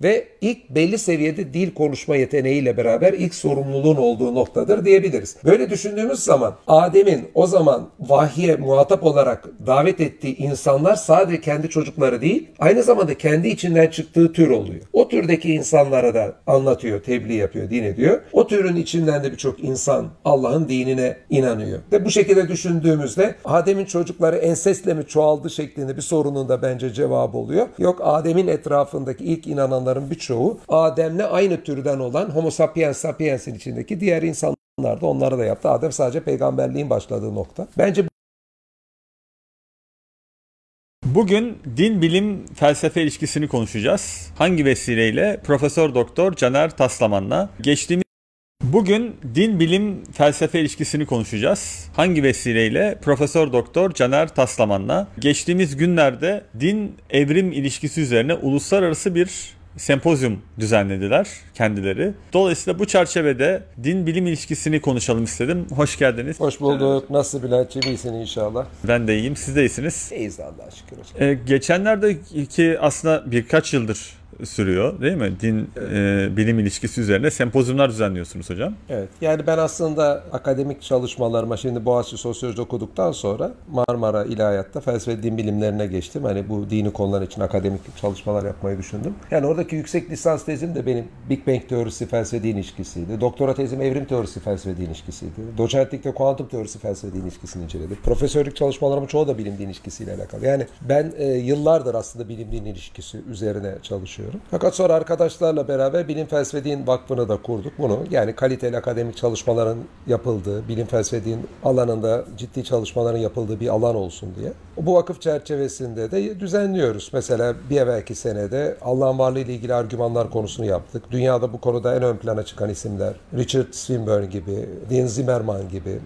ve ilk belli seviyede dil konuşma yeteneğiyle beraber ilk sorumluluğun olduğu noktadır diyebiliriz. Böyle düşündüğümüz zaman Adem'in o zaman vahye muhatap olarak davet ettiği insanlar sadece kendi çocukları değil, aynı zamanda kendi içinden çıktığı tür oluyor. O türdeki insanlara da anlatıyor, tebliğ yapıyor, din ediyor. O türün içinden de birçok insan Allah'ın dinine inanıyor. Ve bu şekilde düşündüğümüzde Adem'in çocukları ensestle mi çoğaldı şeklinde bir sorunun da bence cevabı oluyor. Yok, Adem'in etrafındaki ilk inananların birçoğu Adem'le aynı türden olan Homo sapiens sapiens'in içindeki diğer insanlar da onlara da yaptı. Adem sadece peygamberliğin başladığı nokta. Bence bugün din bilim felsefe ilişkisini konuşacağız. Hangi vesileyle? Profesör Doktor Caner Taslaman'la Bugün din bilim felsefe ilişkisini konuşacağız. Hangi vesileyle? Profesör Doktor Caner Taslaman'la. Geçtiğimiz günlerde din evrim ilişkisi üzerine uluslararası bir sempozyum düzenlediler kendileri. Dolayısıyla bu çerçevede din bilim ilişkisini konuşalım istedim. Hoş geldiniz. Hoş bulduk. Nasıl Bülent'ciğim, iyisin inşallah? Ben de iyiyim. Siz de iyisiniz. İyiyiz Allah'a şükür hocam. Geçenlerde ki aslında birkaç yıldır sürüyor değil mi? Din bilim ilişkisi üzerine sempozyumlar düzenliyorsunuz hocam. Evet. Yani ben aslında akademik çalışmalarıma şimdi Boğaziçi Sosyoloji okuduktan sonra Marmara İlahiyat'ta felsefe din bilimlerine geçtim. Hani bu dini konular için akademik çalışmalar yapmayı düşündüm. Yani oradaki yüksek lisans tezim de benim Big Bang teorisi felsefe din ilişkisiydi. Doktora tezim evrim teorisi felsefe din ilişkisiydi. Doçentlikte kuantum teorisi felsefe din ilişkisini inceledim. Profesörlük çalışmalarımın çoğu da bilim din ilişkisiyle alakalı. Yani ben yıllardır aslında bilim din ilişkisi üzerine çalışıyorum. Fakat sonra arkadaşlarla beraber Bilim Felsefe Din Vakfı'nı da kurduk. Bunu yani kaliteli akademik çalışmaların yapıldığı, bilim felsefe din alanında ciddi çalışmaların yapıldığı bir alan olsun diye. Bu vakıf çerçevesinde de düzenliyoruz. Mesela bir evvelki senede Allah'ın varlığı ile ilgili argümanlar konusunu yaptık. Dünyada bu konuda en ön plana çıkan isimler Richard Swinburne gibi, Dean Zimmerman gibi,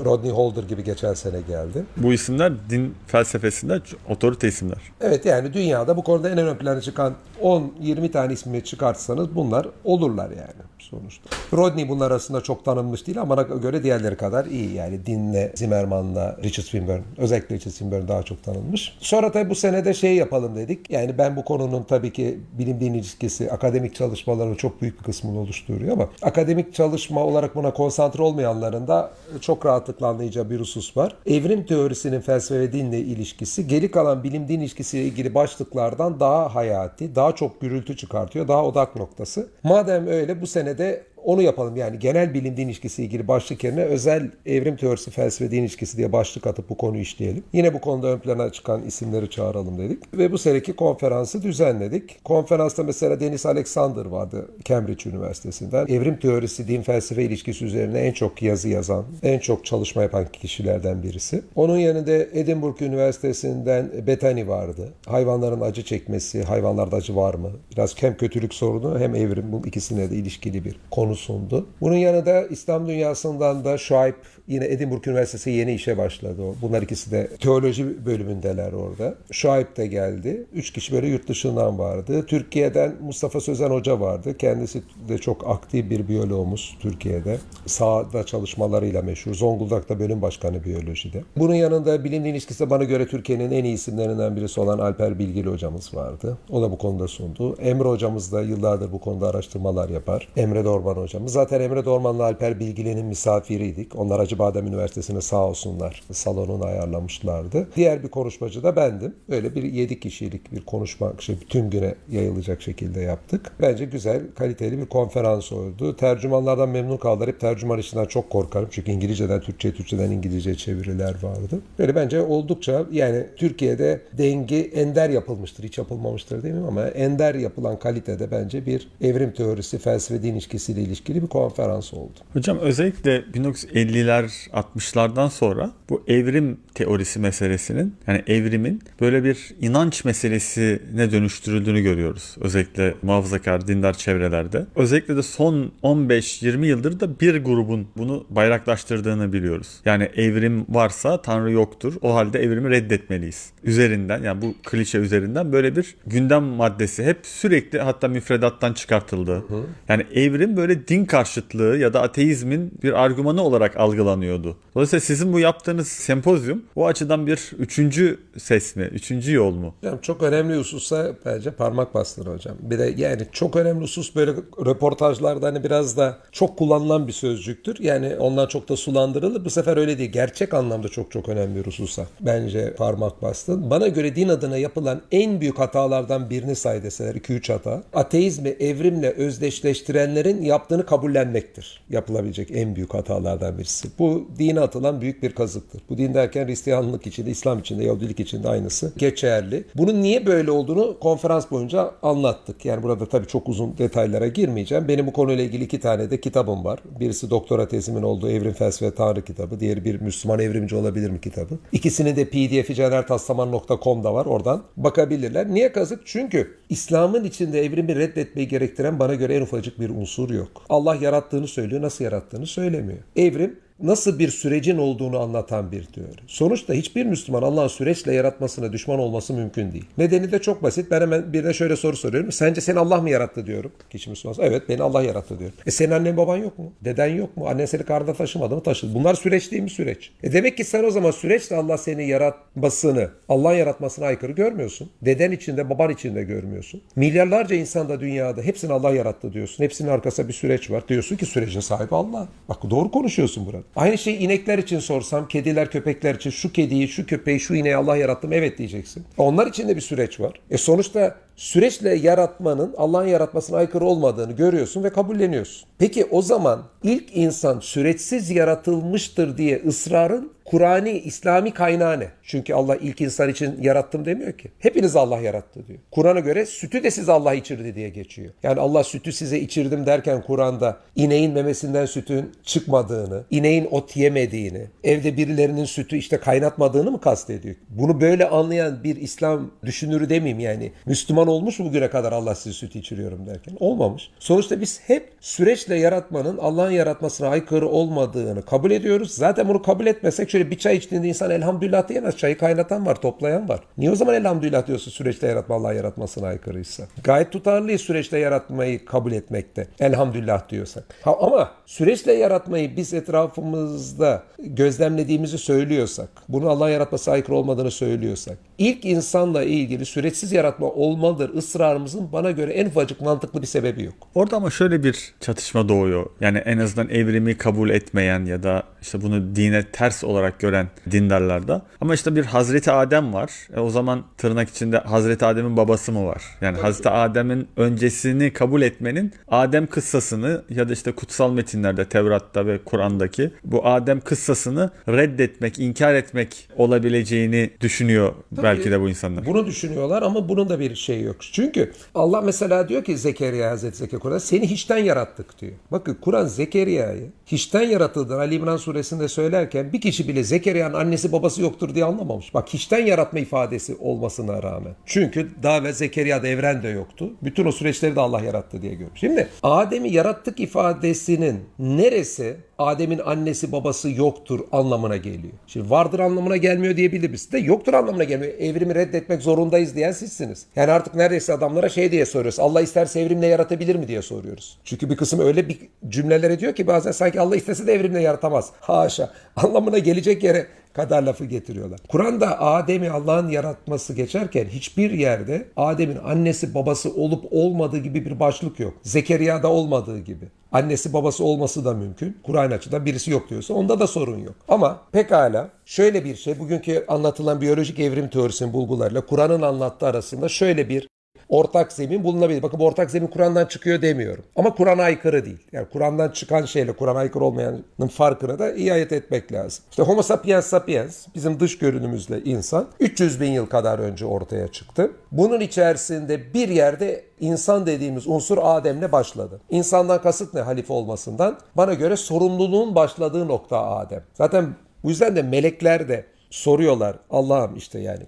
Rodney Holder gibi geçen sene geldi. Bu isimler din felsefesinde otorite isimler. Evet, yani dünyada bu konuda en ön plana çıkan 10-20 tane ismi çıkartsanız bunlar olurlar yani sonuçta. Rodney bunlar arasında çok tanınmış değil ama bana göre diğerleri kadar iyi. Yani Din'le, Zimmerman'la, Richard Swinburne, özellikle Richard Swinburne daha çok tanınmış. Sonra tabii bu senede şey yapalım dedik. Yani ben bu konunun tabii ki bilim din ilişkisi, akademik çalışmaların çok büyük bir kısmını oluşturuyor ama akademik çalışma olarak buna konsantre olmayanların da çok rahatlıkla anlayacağı bir husus var. Evrim teorisinin felsefe ve dinle ilişkisi geri kalan bilim din ilişkisiyle ilgili başlıklardan daha hayati, daha çok gürültü çıkartıyor, daha odak noktası. Madem öyle bu senede onu yapalım. Yani genel bilim din ilişkisiyle ilgili başlık yerine özel evrim teorisi felsefe din ilişkisi diye başlık atıp bu konuyu işleyelim. Yine bu konuda ön plana çıkan isimleri çağıralım dedik. Ve bu seneki konferansı düzenledik. Konferansta mesela Dennis Alexander vardı Cambridge Üniversitesi'nden. Evrim teorisi din felsefe ilişkisi üzerine en çok yazı yazan, en çok çalışma yapan kişilerden birisi. Onun yanında Edinburgh Üniversitesi'nden Bethany vardı. Hayvanların acı çekmesi, hayvanlarda acı var mı? Biraz hem kötülük sorunu hem evrim, bu ikisine de ilişkili bir konu sundu. Bunun yanında İslam dünyasından da Şuayb, yine Edinburgh Üniversitesi yeni işe başladı. Bunlar ikisi de teoloji bölümündeler orada. Şuayb de geldi. 3 kişi böyle yurt dışından vardı. Türkiye'den Mustafa Sözen Hoca vardı. Kendisi de çok aktif bir biyologumuz Türkiye'de. Sahada çalışmalarıyla meşhur. Zonguldak'ta bölüm başkanı biyolojide. Bunun yanında bilim din ilişkisi bana göre Türkiye'nin en iyi isimlerinden birisi olan Alper Bilgili hocamız vardı. O da bu konuda sundu. Emre hocamız da yıllardır bu konuda araştırmalar yapar. Emre Dorman hocamız. Zaten Emre Dorman'la Alper Bilgili'nin misafiriydik. Onlar Acıbadem Üniversitesi'ne sağ olsunlar salonunu ayarlamışlardı. Diğer bir konuşmacı da bendim. Öyle bir 7 kişilik bir konuşma tüm güne yayılacak şekilde yaptık. Bence güzel, kaliteli bir konferans oldu. Tercümanlardan memnun kaldılar. Hep tercüman işinden çok korkarım. Çünkü İngilizceden Türkçe'ye, Türkçeden İngilizce'ye çeviriler vardı. Böyle bence oldukça yani Türkiye'de dengi ender yapılmıştır. Hiç yapılmamıştır değil mi? Ama ender yapılan kalitede bence bir evrim teorisi, felsefe din ilişkisiyle ilişkili bir konferans oldu. Hocam özellikle 1950'ler 60'lardan sonra bu evrim teorisi meselesinin, yani evrimin böyle bir inanç meselesine dönüştürüldüğünü görüyoruz. Özellikle muhafazakar dindar çevrelerde. Özellikle de son 15-20 yıldır da bir grubun bunu bayraklaştırdığını biliyoruz. Yani evrim varsa Tanrı yoktur. O halde evrimi reddetmeliyiz. Üzerinden, yani bu klişe üzerinden böyle bir gündem maddesi hep sürekli, hatta müfredattan çıkartıldı. Yani evrim böyle böyle din karşıtlığı ya da ateizmin bir argümanı olarak algılanıyordu. Dolayısıyla sizin bu yaptığınız sempozyum o açıdan bir üçüncü ses mi, üçüncü yol mu? Hocam çok önemli hususa bence parmak bastın hocam. Bir de yani çok önemli husus böyle röportajlarda hani biraz da çok kullanılan bir sözcüktür. Yani ondan çok da sulandırılır. Bu sefer öyle değil. Gerçek anlamda çok önemli bir hususa bence parmak bastın. Bana göre din adına yapılan en büyük hatalardan birini say deseler 2-3 hata. Ateizmi evrimle özdeşleştirenlerin yaptığını kabullenmektir. Yapılabilecek en büyük hatalardan birisi. Bu dine atılan büyük bir kazıktır. Bu din derken Hristiyanlık içinde, İslam içinde, Yahudilik içinde aynısı geçerli. Bunun niye böyle olduğunu konferans boyunca anlattık. Yani burada tabii çok uzun detaylara girmeyeceğim. Benim bu konuyla ilgili 2 tane de kitabım var. Birisi doktora tezimin olduğu Evrim Felsefe ve Tanrı kitabı. Diğeri bir Müslüman evrimci olabilir mi kitabı. İkisinin de pdf'i canertaslaman.com'da var. Oradan bakabilirler. Niye kazık? Çünkü İslam'ın içinde evrimi reddetmeyi gerektiren bana göre en ufacık bir unsur yok. Allah yarattığını söylüyor, nasıl yarattığını söylemiyor. Evrim nasıl bir sürecin olduğunu anlatan bir teori. Sonuçta hiçbir Müslüman Allah'ın süreçle yaratmasına düşman olması mümkün değil. Nedeni de çok basit. Ben hemen birine şöyle soru soruyorum. Sence seni Allah mı yarattı diyorum. Kişi Müslümansa. Evet, beni Allah yarattı diyorum. Senin annen baban yok mu? Deden yok mu? Annen seni karnında taşımadı mı? Taşıdı. Bunlar süreç değil mi? Süreç. Demek ki sen o zaman süreçle Allah seni yaratmasını, Allah'ın yaratmasına aykırı görmüyorsun. Deden içinde, baban içinde görmüyorsun. Milyarlarca insan da dünyada hepsini Allah yarattı diyorsun. Hepsinin arkasında bir süreç var. Diyorsun ki sürecin sahibi Allah. Bak doğru konuşuyorsun burada. Aynı şeyi inekler için sorsam, kediler, köpekler için şu kediyi, şu köpeği, şu ineği Allah yarattı mı? Evet diyeceksin. Onlar için de bir süreç var. Sonuçta süreçle yaratmanın Allah'ın yaratmasına aykırı olmadığını görüyorsun ve kabulleniyorsun. Peki o zaman ilk insan süreçsiz yaratılmıştır diye ısrarın Kur'ani, İslami kaynağı ne? Çünkü Allah ilk insan için yarattım demiyor ki. Hepiniz Allah yarattı diyor. Kur'an'a göre sütü de size Allah içirdi diye geçiyor. Yani Allah sütü size içirdim derken Kur'an'da ineğin memesinden sütün çıkmadığını, ineğin ot yemediğini, evde birilerinin sütü işte kaynatmadığını mı kastediyor? Bunu böyle anlayan bir İslam düşünürü demeyeyim yani. Müslüman olmuş mu bugüne kadar Allah size süt içiriyorum derken? Olmamış. Sonuçta biz hep süreçle yaratmanın Allah'ın yaratmasına aykırı olmadığını kabul ediyoruz. Zaten bunu kabul etmesek şöyle bir çay içtiğinde insan elhamdülillah diyemez. Çayı kaynatan var, toplayan var. Niye o zaman elhamdülillah diyorsun süreçte yaratma Allah'ın yaratmasına aykırıysa? Gayet tutarlıyız süreçte yaratmayı kabul etmekte. Elhamdülillah diyorsak. Ama süreçle yaratmayı biz etrafımızda gözlemlediğimizi söylüyorsak, bunu Allah'ın yaratması aykırı olmadığını söylüyorsak, ilk insanla ilgili süreçsiz yaratma olmalıdır ısrarımızın bana göre en ufacık mantıklı bir sebebi yok. Orada ama şöyle bir çatışma doğuyor. Yani en azından evrimi kabul etmeyen ya da işte bunu dine ters olarak gören dindarlarda. Ama işte bir Hazreti Adem var. O zaman tırnak içinde Hazreti Adem'in babası mı var? Yani Hazreti Adem'in öncesini kabul etmenin Adem kıssasını ya da işte kutsal metinlerde Tevrat'ta ve Kur'an'daki bu Adem kıssasını reddetmek, inkar etmek olabileceğini düşünüyor belki de bu insanlar. Bunu düşünüyorlar ama bunun da bir şey yok. Çünkü Allah mesela diyor ki Zekeriya, Hazreti Zekeriya Kur'an seni hiçten yarattık diyor. Bakın Kur'an Zekeriya'yı hiçten yaratıldığını Ali İmran suresinde söylerken bir kişi bile Zekeriya'nın annesi babası yoktur diye anlamamış. Bak hiçten yaratma ifadesi olmasına rağmen. Çünkü daha ve Zekeriya'da evren de yoktu. Bütün o süreçleri de Allah yarattı diye görmüş. Şimdi Adem'i yarattık ifadesinin neresi Adem'in annesi babası yoktur anlamına geliyor. Şimdi vardır anlamına gelmiyor diyebilir misin? De yoktur anlamına gelmiyor. Evrimi reddetmek zorundayız diyen sizsiniz. Yani artık neredeyse adamlara şey diye soruyoruz. Allah isterse evrimle yaratabilir mi diye soruyoruz. Çünkü bir kısım öyle bir cümleler ediyor ki bazen sanki Allah istese de evrimle yaratamaz. Haşa. Anlamına gelecek yere kadar lafı getiriyorlar. Kur'an'da Adem'i Allah'ın yaratması geçerken hiçbir yerde Adem'in annesi babası olup olmadığı gibi bir başlık yok. Zekeriya'da olmadığı gibi. Annesi babası olması da mümkün. Kur'an açıdan birisi yok diyorsa onda da sorun yok. Ama pekala şöyle bir şey bugünkü anlatılan biyolojik evrim teorisinin bulgularıyla Kur'an'ın anlattığı arasında şöyle bir ortak zemin bulunabilir. Bakın bu ortak zemin Kur'an'dan çıkıyor demiyorum. Ama Kur'an'a aykırı değil. Yani Kur'an'dan çıkan şeyle Kur'an'a aykırı olmayanın farkına da iayet etmek lazım. İşte Homo sapiens sapiens bizim dış görünümüzle insan 300 bin yıl kadar önce ortaya çıktı. Bunun içerisinde bir yerde insan dediğimiz unsur Adem'le başladı. İnsandan kasıt ne halife olmasından? Bana göre sorumluluğun başladığı nokta Adem. Zaten bu yüzden de melekler de soruyorlar. Allah'ım işte yani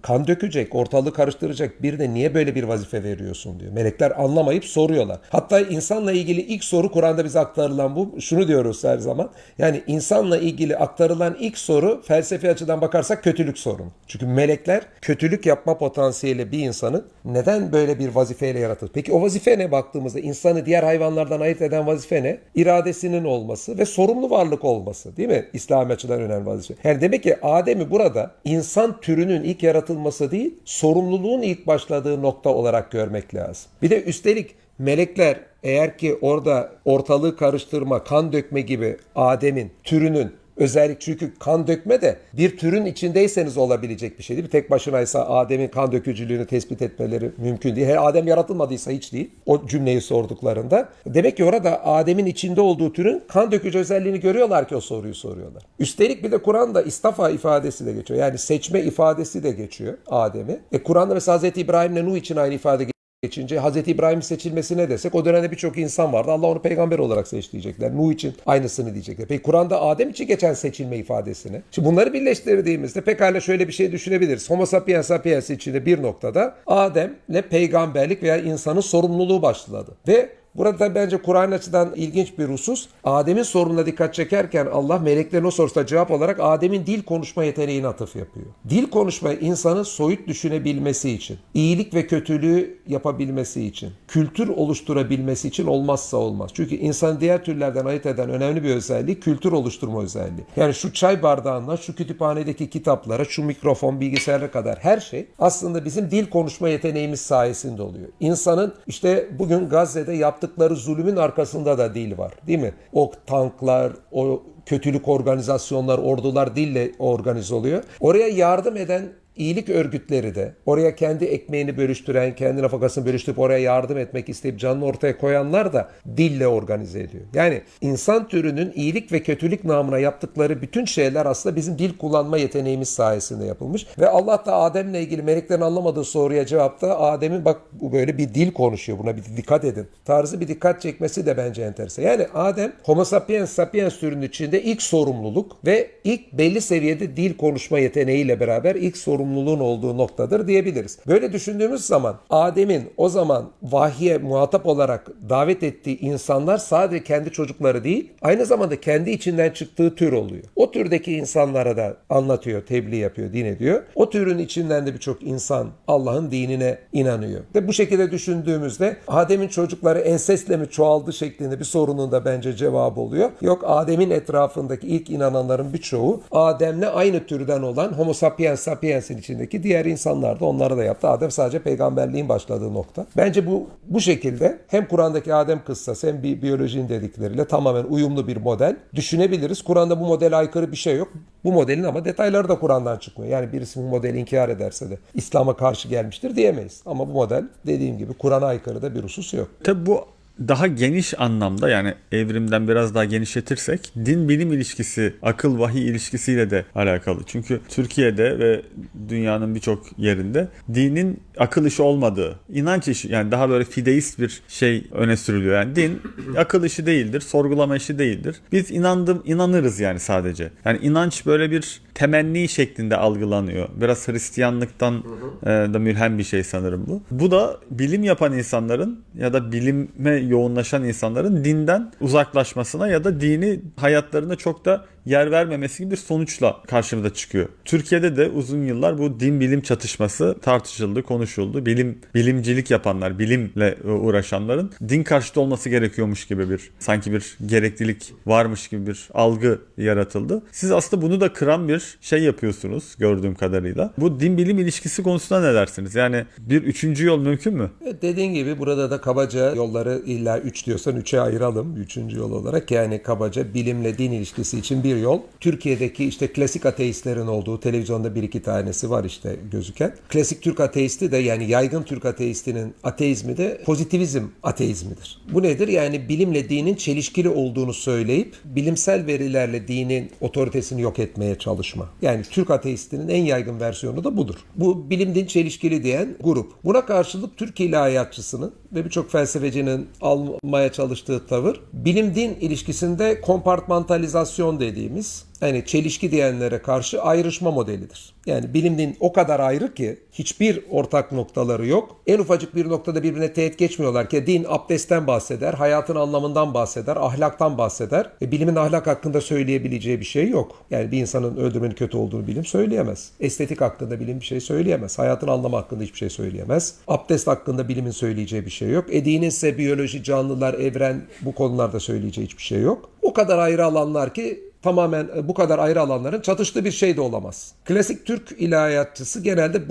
kan dökecek, ortalığı karıştıracak bir de niye böyle bir vazife veriyorsun diyor. Melekler anlamayıp soruyorlar. Hatta insanla ilgili ilk soru Kur'an'da bize aktarılan bu. Şunu diyoruz her zaman. Yani insanla ilgili aktarılan ilk soru felsefi açıdan bakarsak kötülük sorunu. Çünkü melekler kötülük yapma potansiyeli bir insanın neden böyle bir vazifeyle yaratılır? Peki o vazife ne baktığımızda? İnsanı diğer hayvanlardan ayırt eden vazife ne? İradesinin olması ve sorumlu varlık olması. Değil mi? İslami açıdan önemli vazife. Yani demek ki Adem'i burada insan türünün ilk yaratılması değil, sorumluluğun ilk başladığı nokta olarak görmek lazım. Bir de üstelik melekler eğer ki orada ortalığı karıştırma, kan dökme gibi Adem'in türünün özellik, çünkü kan dökme de bir türün içindeyseniz olabilecek bir şey değil mi? Tek başınaysa Adem'in kan dökücülüğünü tespit etmeleri mümkün değil. Her Adem yaratılmadıysa hiç değil. O cümleyi sorduklarında. Demek ki orada Adem'in içinde olduğu türün kan dökücü özelliğini görüyorlar ki o soruyu soruyorlar. Üstelik bir de Kur'an'da istafa ifadesi de geçiyor. Yani seçme ifadesi de geçiyor Adem'i. Kur'an'da mesela Hz. İbrahim'le Nuh için aynı ifade geçince Hz. İbrahim seçilmesi ne desek o dönemde birçok insan vardı. Allah onu peygamber olarak seç diyecekler. Nuh için aynısını diyecekler. Peki Kur'an'da Adem için geçen seçilme ifadesini. Şimdi bunları birleştirdiğimizde pekala şöyle bir şey düşünebiliriz. Homo sapiens sapiens içinde bir noktada Adem'le peygamberlik veya insanın sorumluluğu başladı. Ve burada bence Kur'an açıdan ilginç bir husus. Adem'in sorununa dikkat çekerken Allah meleklerin o sorusuna cevap olarak Adem'in dil konuşma yeteneğine atıf yapıyor. Dil konuşma insanın soyut düşünebilmesi için, iyilik ve kötülüğü yapabilmesi için, kültür oluşturabilmesi için olmazsa olmaz. Çünkü insanı diğer türlerden ayırt eden önemli bir özelliği kültür oluşturma özelliği. Yani şu çay bardağından, şu kütüphanedeki kitaplara, şu mikrofon, bilgisayara kadar her şey aslında bizim dil konuşma yeteneğimiz sayesinde oluyor. İnsanın işte bugün Gazze'de yaptıkları zulümün arkasında da dil var, değil mi? O tanklar, o kötülük organizasyonlar, ordular dille organize oluyor. Oraya yardım eden İyilik örgütleri de oraya kendi ekmeğini bölüştüren, kendi nafakasını bölüştürüp oraya yardım etmek isteyip canını ortaya koyanlar da dille organize ediyor. Yani insan türünün iyilik ve kötülük namına yaptıkları bütün şeyler aslında bizim dil kullanma yeteneğimiz sayesinde yapılmış. Ve Allah da Adem'le ilgili meleklerin anlamadığı soruya cevapta Adem'in bak bu böyle bir dil konuşuyor, buna bir dikkat edin tarzı bir dikkat çekmesi de bence enteresan. Yani Adem Homo sapiens sapiens türünün içinde ilk sorumluluk ve ilk belli seviyede dil konuşma yeteneğiyle beraber ilk sorumluluğun olduğu noktadır diyebiliriz. Böyle düşündüğümüz zaman Adem'in o zaman vahye muhatap olarak davet ettiği insanlar sadece kendi çocukları değil, aynı zamanda kendi içinden çıktığı tür oluyor. O türdeki insanlara da anlatıyor, tebliğ yapıyor, din ediyor. O türün içinden de birçok insan Allah'ın dinine inanıyor. Ve bu şekilde düşündüğümüzde Adem'in çocukları ensestle mi çoğaldı şeklinde bir sorunun da bence cevabı oluyor. Yok, Adem'in etrafındaki ilk inananların birçoğu Adem'le aynı türden olan Homo sapiens sapiens'in içindeki diğer insanlar da onları da yaptı. Adem sadece peygamberliğin başladığı nokta. Bence bu şekilde hem Kur'an'daki Adem kıssası hem biyolojinin dedikleriyle tamamen uyumlu bir model düşünebiliriz. Kur'an'da bu modele aykırı bir şey yok. Bu modelin ama detayları da Kur'an'dan çıkmıyor. Yani birisi bu modeli inkar ederse de İslam'a karşı gelmiştir diyemeyiz. Ama bu model dediğim gibi Kur'an'a aykırı da bir husus yok. Tabii bu daha geniş anlamda, yani evrimden biraz daha genişletirsek din bilim ilişkisi, akıl vahiy ilişkisiyle de alakalı. Çünkü Türkiye'de ve dünyanın birçok yerinde dinin akıl işi olmadığı, inanç işi, yani daha böyle fideist bir şey öne sürülüyor. Yani din akıl işi değildir, sorgulama işi değildir. Biz inanırız yani sadece. Yani inanç böyle bir temenni şeklinde algılanıyor. Biraz Hristiyanlıktan da mülhem bir şey sanırım bu. Bu da bilim yapan insanların ya da bilime yoğunlaşan insanların dinden uzaklaşmasına ya da dini hayatlarında çok da yer vermemesi gibi bir sonuçla karşımıza çıkıyor. Türkiye'de de uzun yıllar bu din bilim çatışması tartışıldı, konuşuldu. Bilimcilik yapanlar, bilimle uğraşanların din karşıtı olması gerekiyormuş gibi sanki bir gereklilik varmış gibi bir algı yaratıldı. Siz aslında bunu da kıran bir şey yapıyorsunuz gördüğüm kadarıyla. Bu din bilim ilişkisi konusunda ne dersiniz? Yani bir üçüncü yol mümkün mü? Dediğin gibi burada da kabaca yolları illa 3 diyorsan 3'e ayıralım. Üçüncü yol olarak yani kabaca bilimle din ilişkisi için bir yol. Türkiye'deki işte klasik ateistlerin olduğu, televizyonda bir iki tanesi var işte gözüken. Klasik Türk ateisti de, yani yaygın Türk ateistinin ateizmi de pozitivizm ateizmidir. Bu nedir? Yani bilimle dinin çelişkili olduğunu söyleyip bilimsel verilerle dinin otoritesini yok etmeye çalışma. Yani Türk ateistinin en yaygın versiyonu da budur. Bu bilim din çelişkili diyen grup. Buna karşılık Türk ilahiyatçısının ve birçok felsefecinin almaya çalıştığı tavır bilim din ilişkisinde kompartmantalizasyon dediği dediğimiz, yani çelişki diyenlere karşı ayrışma modelidir. Yani bilim din o kadar ayrı ki hiçbir ortak noktaları yok. En ufacık bir noktada birbirine teğet geçmiyorlar ki din abdestten bahseder, hayatın anlamından bahseder, ahlaktan bahseder. Bilimin ahlak hakkında söyleyebileceği bir şey yok. Yani bir insanın öldürmenin kötü olduğunu bilim söyleyemez. Estetik hakkında bilim bir şey söyleyemez. Hayatın anlamı hakkında hiçbir şey söyleyemez. Abdest hakkında bilimin söyleyeceği bir şey yok. Dinin ise biyoloji, canlılar, evren, bu konularda söyleyeceği hiçbir şey yok. O kadar ayrı alanlar ki tamamen bu kadar ayrı alanların çatıştığı bir şey de olamaz. Klasik Türk ilahiyatçısı genelde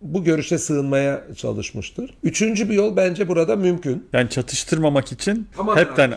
bu görüşe sığınmaya çalışmıştır. Üçüncü bir yol bence burada mümkün. Yani çatıştırmamak için Tamamen hepten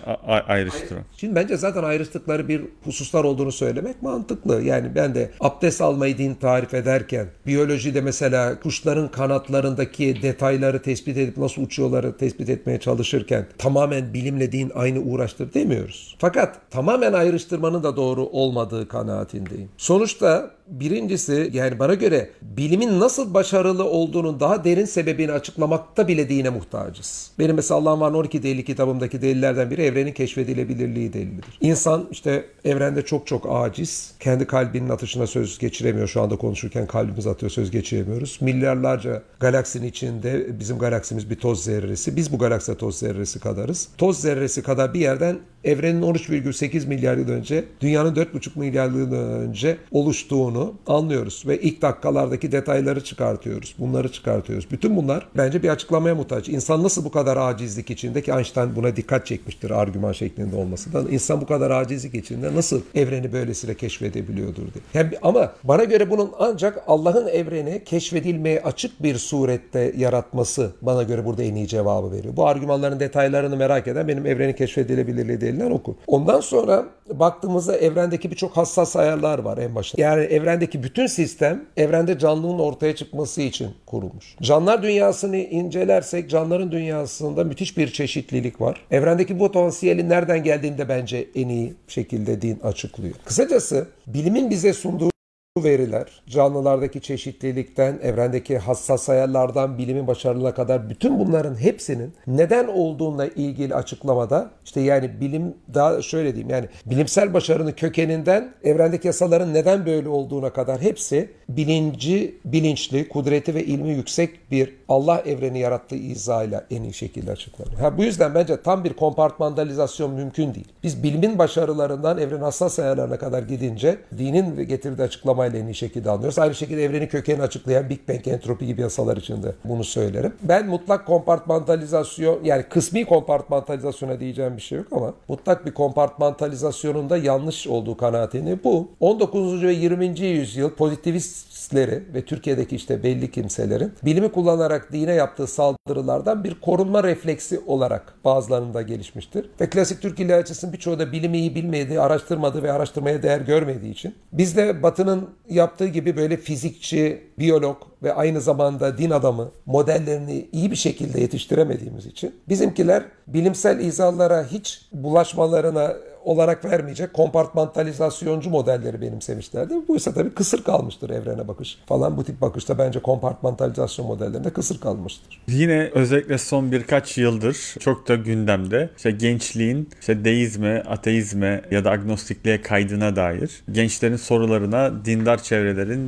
ayrıştırmak. Şimdi bence zaten ayrıştıkları bir hususlar olduğunu söylemek mantıklı. Yani ben de abdest almayı din tarif ederken biyolojide mesela kuşların kanatlarındaki detayları tespit edip nasıl uçuyorları tespit etmeye çalışırken tamamen bilimle din aynı uğraştır demiyoruz. Fakat tamamen ayrıştırmanın da doğru olmadığı kanaatindeyim. Sonuçta birincisi, yani bana göre bilimin nasıl başarılı olduğunun daha derin sebebini açıklamakta bile dine muhtacız. Benim mesela Allah'ın Varlığı 12 delili kitabımdaki delillerden biri evrenin keşfedilebilirliği delilidir. İnsan işte evrende çok çok aciz. Kendi kalbinin atışına söz geçiremiyor. Şu anda konuşurken kalbimiz atıyor, söz geçiremiyoruz. Milyarlarca galaksinin içinde bizim galaksimiz bir toz zerresi. Biz bu galakside toz zerresi kadarız. Toz zerresi kadar bir yerden evrenin 13,8 milyar yıl önce, dünyanın 4,5 milyar yıl önce oluştuğunu anlıyoruz ve ilk dakikalardaki detayları çıkartıyoruz. Bunları çıkartıyoruz. Bütün bunlar bence bir açıklamaya muhtaç. İnsan nasıl bu kadar acizlik içinde, ki Einstein buna dikkat çekmiştir argüman şeklinde olmasından. İnsan bu kadar acizlik içinde nasıl evreni böylesine keşfedebiliyordur diye. Yani, ama bana göre bunun ancak Allah'ın evreni keşfedilmeye açık bir surette yaratması bana göre burada en iyi cevabı veriyor. Bu argümanların detaylarını merak eden benim evreni keşfedilebilirliği delilen oku. Ondan sonra baktığımızda evrendeki birçok hassas ayarlar var en başta. Yani evrendeki bütün sistem evrende canlının ortaya çıkması için kurulmuş. Canlılar dünyasını incelersek canlıların dünyasında müthiş bir çeşitlilik var. Evrendeki bu potansiyelin nereden geldiğini de bence en iyi şekilde din açıklıyor. Kısacası bilimin bize sunduğu veriler, canlılardaki çeşitlilikten, evrendeki hassas ayarlardan, bilimin başarılarına kadar bütün bunların hepsinin neden olduğuna ilgili açıklamada, işte yani bilim, daha şöyle diyeyim, yani bilimsel başarının kökeninden evrendeki yasaların neden böyle olduğuna kadar hepsi bilinçli, kudreti ve ilmi yüksek bir Allah evreni yarattığı izahıyla en iyi şekilde açıklanıyor. Bu yüzden bence tam bir kompartmantalizasyon mümkün değil. Biz bilimin başarılarından evrenin hassas ayarlarına kadar gidince dinin getirdiği açıklamayla en iyi şekilde anlıyoruz. Aynı şekilde evrenin kökenini açıklayan Big Bang, entropi gibi yasalar için de bunu söylerim. Ben mutlak kompartmantalizasyon, yani kısmi kompartmantalizasyona diyeceğim bir şey yok ama mutlak bir kompartmantalizasyonun da yanlış olduğu kanaatini bu. 19. ve 20. yüzyıl pozitivistleri ve Türkiye'deki işte belli kimselerin bilimi kullanarak dine yaptığı saldırılardan bir korunma refleksi olarak bazılarında gelişmiştir. Ve klasik Türk ilahiyatçısının birçoğu da bilimi iyi bilmediği, araştırmadığı ve araştırmaya değer görmediği için biz de Batı'nın yaptığı gibi böyle fizikçi, biyolog ve aynı zamanda din adamı modellerini iyi bir şekilde yetiştiremediğimiz için bizimkiler bilimsel izahlara hiç bulaşmalarına olarak vermeyecek kompartmantalizasyoncu modelleri benimsemişlerdi. Bu ise tabii kısır kalmıştır evrene bakış falan. Bu tip bakışta bence kompartmantalizasyon modellerinde kısır kalmıştır. Yine özellikle son birkaç yıldır çok da gündemde işte gençliğin işte deizme, ateizme ya da agnostikliğe kaydına dair, gençlerin sorularına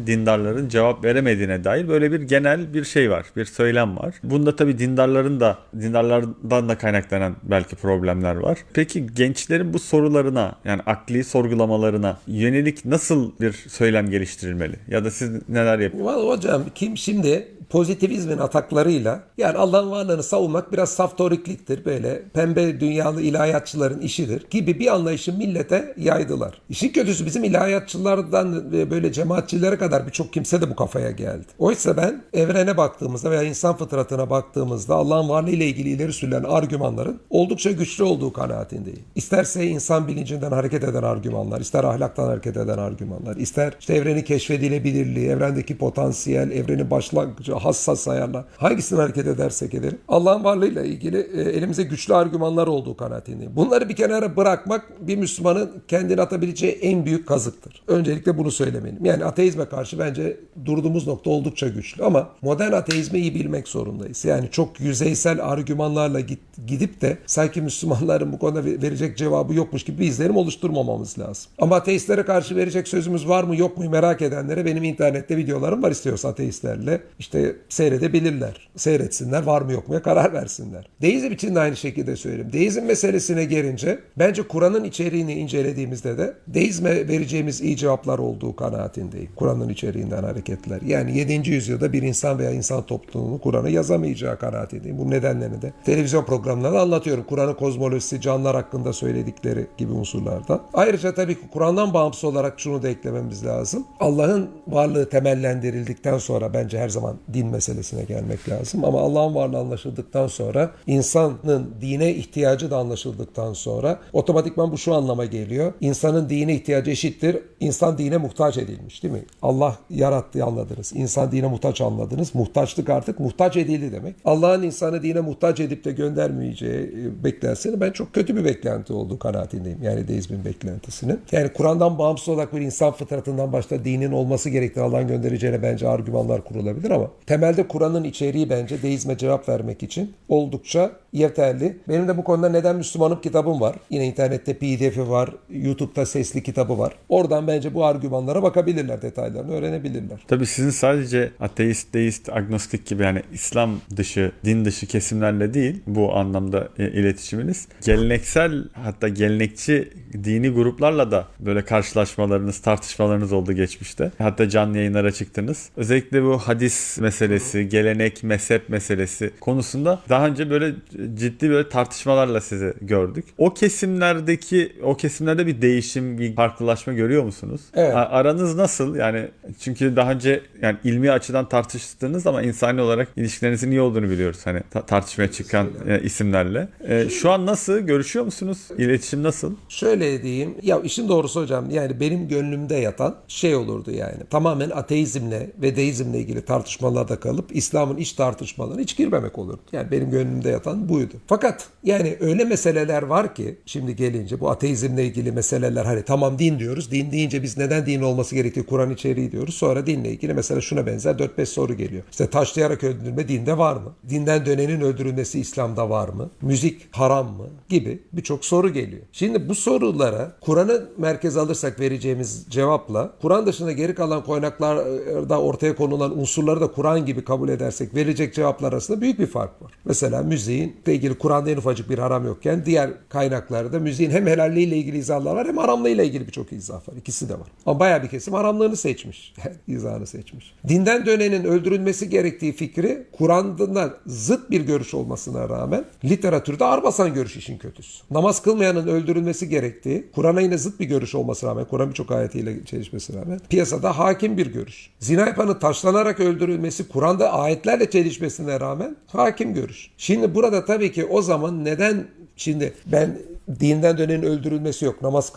dindarların cevap veremediğine dair böyle bir genel bir şey var, bir söylem var. Bunda tabii dindarlardan da kaynaklanan belki problemler var. Peki gençlerin bu sorularına, yani akli sorgulamalarına yönelik nasıl bir söylem geliştirilmeli? Ya da siz neler yapıyorsunuz? Hocam şimdi pozitivizmin ataklarıyla, yani Allah'ın varlığını savunmak biraz saftorikliktir, böyle pembe dünyalı ilahiyatçıların işidir gibi bir anlayışı millete yaydılar. İşin kötüsü bizim ilahiyatçılardan böyle cemaatçilere kadar birçok kimse de bu kafaya geldi. Oysa ben evrene baktığımızda veya insan fıtratına baktığımızda Allah'ın varlığı ile ilgili ileri sürülen argümanların oldukça güçlü olduğu kanaatindeyim. İsterse insan bilincinden hareket eden argümanlar, ister ahlaktan hareket eden argümanlar, ister işte evrenin keşfedilebilirliği, evrendeki potansiyel, evrenin başlangıcı, hassas ayarla hangisini hareket edersek edelim Allah'ın varlığıyla ilgili elimize güçlü argümanlar olduğu kanaatindeyim. Bunları bir kenara bırakmak bir Müslümanın kendini atabileceği en büyük kazıktır. Öncelikle bunu söylemeliyim. Yani ateizme karşı bence durduğumuz nokta oldukça güçlü ama modern ateizmi iyi bilmek zorundayız. Yani çok yüzeysel argümanlarla gidip de sanki Müslümanların bu konuda verecek cevabı yokmuş gibi bir izlenim oluşturmamamız lazım. Ama ateistlere karşı verecek sözümüz var mı yok mu merak edenlere benim internette videolarım var, istiyorsa ateistlerle işte seyredebilirler. Seyretsinler, var mı yok mu karar versinler. Deizm için de aynı şekilde söyleyeyim. Deizm meselesine gelince bence Kur'an'ın içeriğini incelediğimizde de deizme vereceğimiz iyi cevaplar olduğu kanaatindeyim. Kur'an'ın içeriğinden hareketler. Yani 7. yüzyılda bir insan veya insan topluluğunu Kur'an'ı yazamayacağı kanaatindeyim. Bu nedenlerini de televizyon programlarında anlatıyorum. Kur'an'ın kozmolojisi, canlılar hakkında söyledikleri gibi unsurlardan. Ayrıca tabii ki Kur'an'dan bağımsız olarak şunu da eklememiz lazım. Allah'ın varlığı temellendirildikten sonra bence her zaman din meselesine gelmek lazım. Ama Allah'ın varlığı anlaşıldıktan sonra, insanın dine ihtiyacı da anlaşıldıktan sonra otomatikman bu şu anlama geliyor. İnsanın dine ihtiyacı eşittir. İnsan dine muhtaç edilmiş, değil mi? Allah yarattı anladınız. İnsan dine muhtaç anladınız. Muhtaçlık artık muhtaç edildi demek. Allah'ın insanı dine muhtaç edip de göndermeyeceği beklentisini ben çok kötü bir beklenti olduğu kanaatindeyim. Yani deizmin beklentisinin. Yani Kur'an'dan bağımsız olarak bir insan fıtratından başta dinin olması gerektiğini Allah'ın göndereceğine bence argümanlar kurulabilir ama temelde Kur'an'ın içeriği bence deizme cevap vermek için oldukça yeterli. Benim de bu konuda Neden Müslümanım kitabım var. Yine internette PDF'i var. YouTube'da sesli kitabı var. Oradan bence bu argümanlara bakabilirler, detaylarını öğrenebilirler. Tabii sizin sadece ateist, deist, agnostik gibi yani İslam dışı, din dışı kesimlerle değil bu anlamda iletişiminiz. Geleneksel hatta gelenekçi dini gruplarla da böyle karşılaşmalarınız, tartışmalarınız oldu geçmişte. Hatta canlı yayınlara çıktınız. Özellikle bu hadis meselesi, gelenek, mezhep meselesi konusunda daha önce böyle ciddi böyle tartışmalarla sizi gördük. O kesimlerde bir değişim, bir farklılaşma görüyor musunuz? Evet. Aranız nasıl? Yani çünkü daha önce yani ilmi açıdan tartıştınız ama insani olarak ilişkilerinizin iyi olduğunu biliyoruz. Hani tartışmaya çıkan isimlerle. Şu an nasıl? Görüşüyor musunuz? İletişim nasıl? Şöyle diyeyim. Ya işin doğrusu hocam yani benim gönlümde yatan şey olurdu yani. Tamamen ateizmle ve deizmle ilgili tartışmalarda kalıp İslam'ın iç tartışmalarına hiç girmemek olurdu. Yani benim gönlümde yatan buydu. Fakat yani öyle meseleler var ki şimdi gelince bu ateizmle ilgili meseleler hani tamam din diyoruz. Din deyince biz neden din olması gerektiği Kur'an içeriği diyoruz. Sonra dinle ilgili mesela şuna benzer 4-5 soru geliyor. İşte taşlayarak öldürülme dinde var mı? Dinden dönenin öldürülmesi İslam'da var mı? Müzik haram mı? Gibi birçok soru geliyor. Şimdi bu sorulara Kur'an'ı merkeze alırsak vereceğimiz cevapla Kur'an dışında geri kalan kaynaklarda ortaya konulan unsurları da Kur'an gibi kabul edersek verecek cevaplar arasında büyük bir fark var. Mesela müziğin ilgili Kur'an'da en ufacık bir haram yokken diğer kaynaklarda müziğin hem helalliğiyle ilgili izahlar var hem haramlığıyla ilgili birçok izah var. İkisi de var. Ama bayağı bir kesim haramlığını seçmiş. İzahını seçmiş. Dinden dönenin öldürülmesi gerektiği fikri Kur'an'dan zıt bir görüş olmasına rağmen literatürde ağır basan görüş işin kötüsü. Namaz kılmayanın öldürülmesi gerektiği Kur'an'a yine zıt bir görüş olmasına rağmen, Kur'an birçok ayetiyle çelişmesine rağmen piyasada hakim bir görüş. Zina yapanın taşlanarak öldürülmesi Kur'an'da ayetlerle çelişmesine rağmen hakim görüş. Şimdi burada tabii ki o zaman neden şimdi ben dinden dönenin öldürülmesi yok. Namaz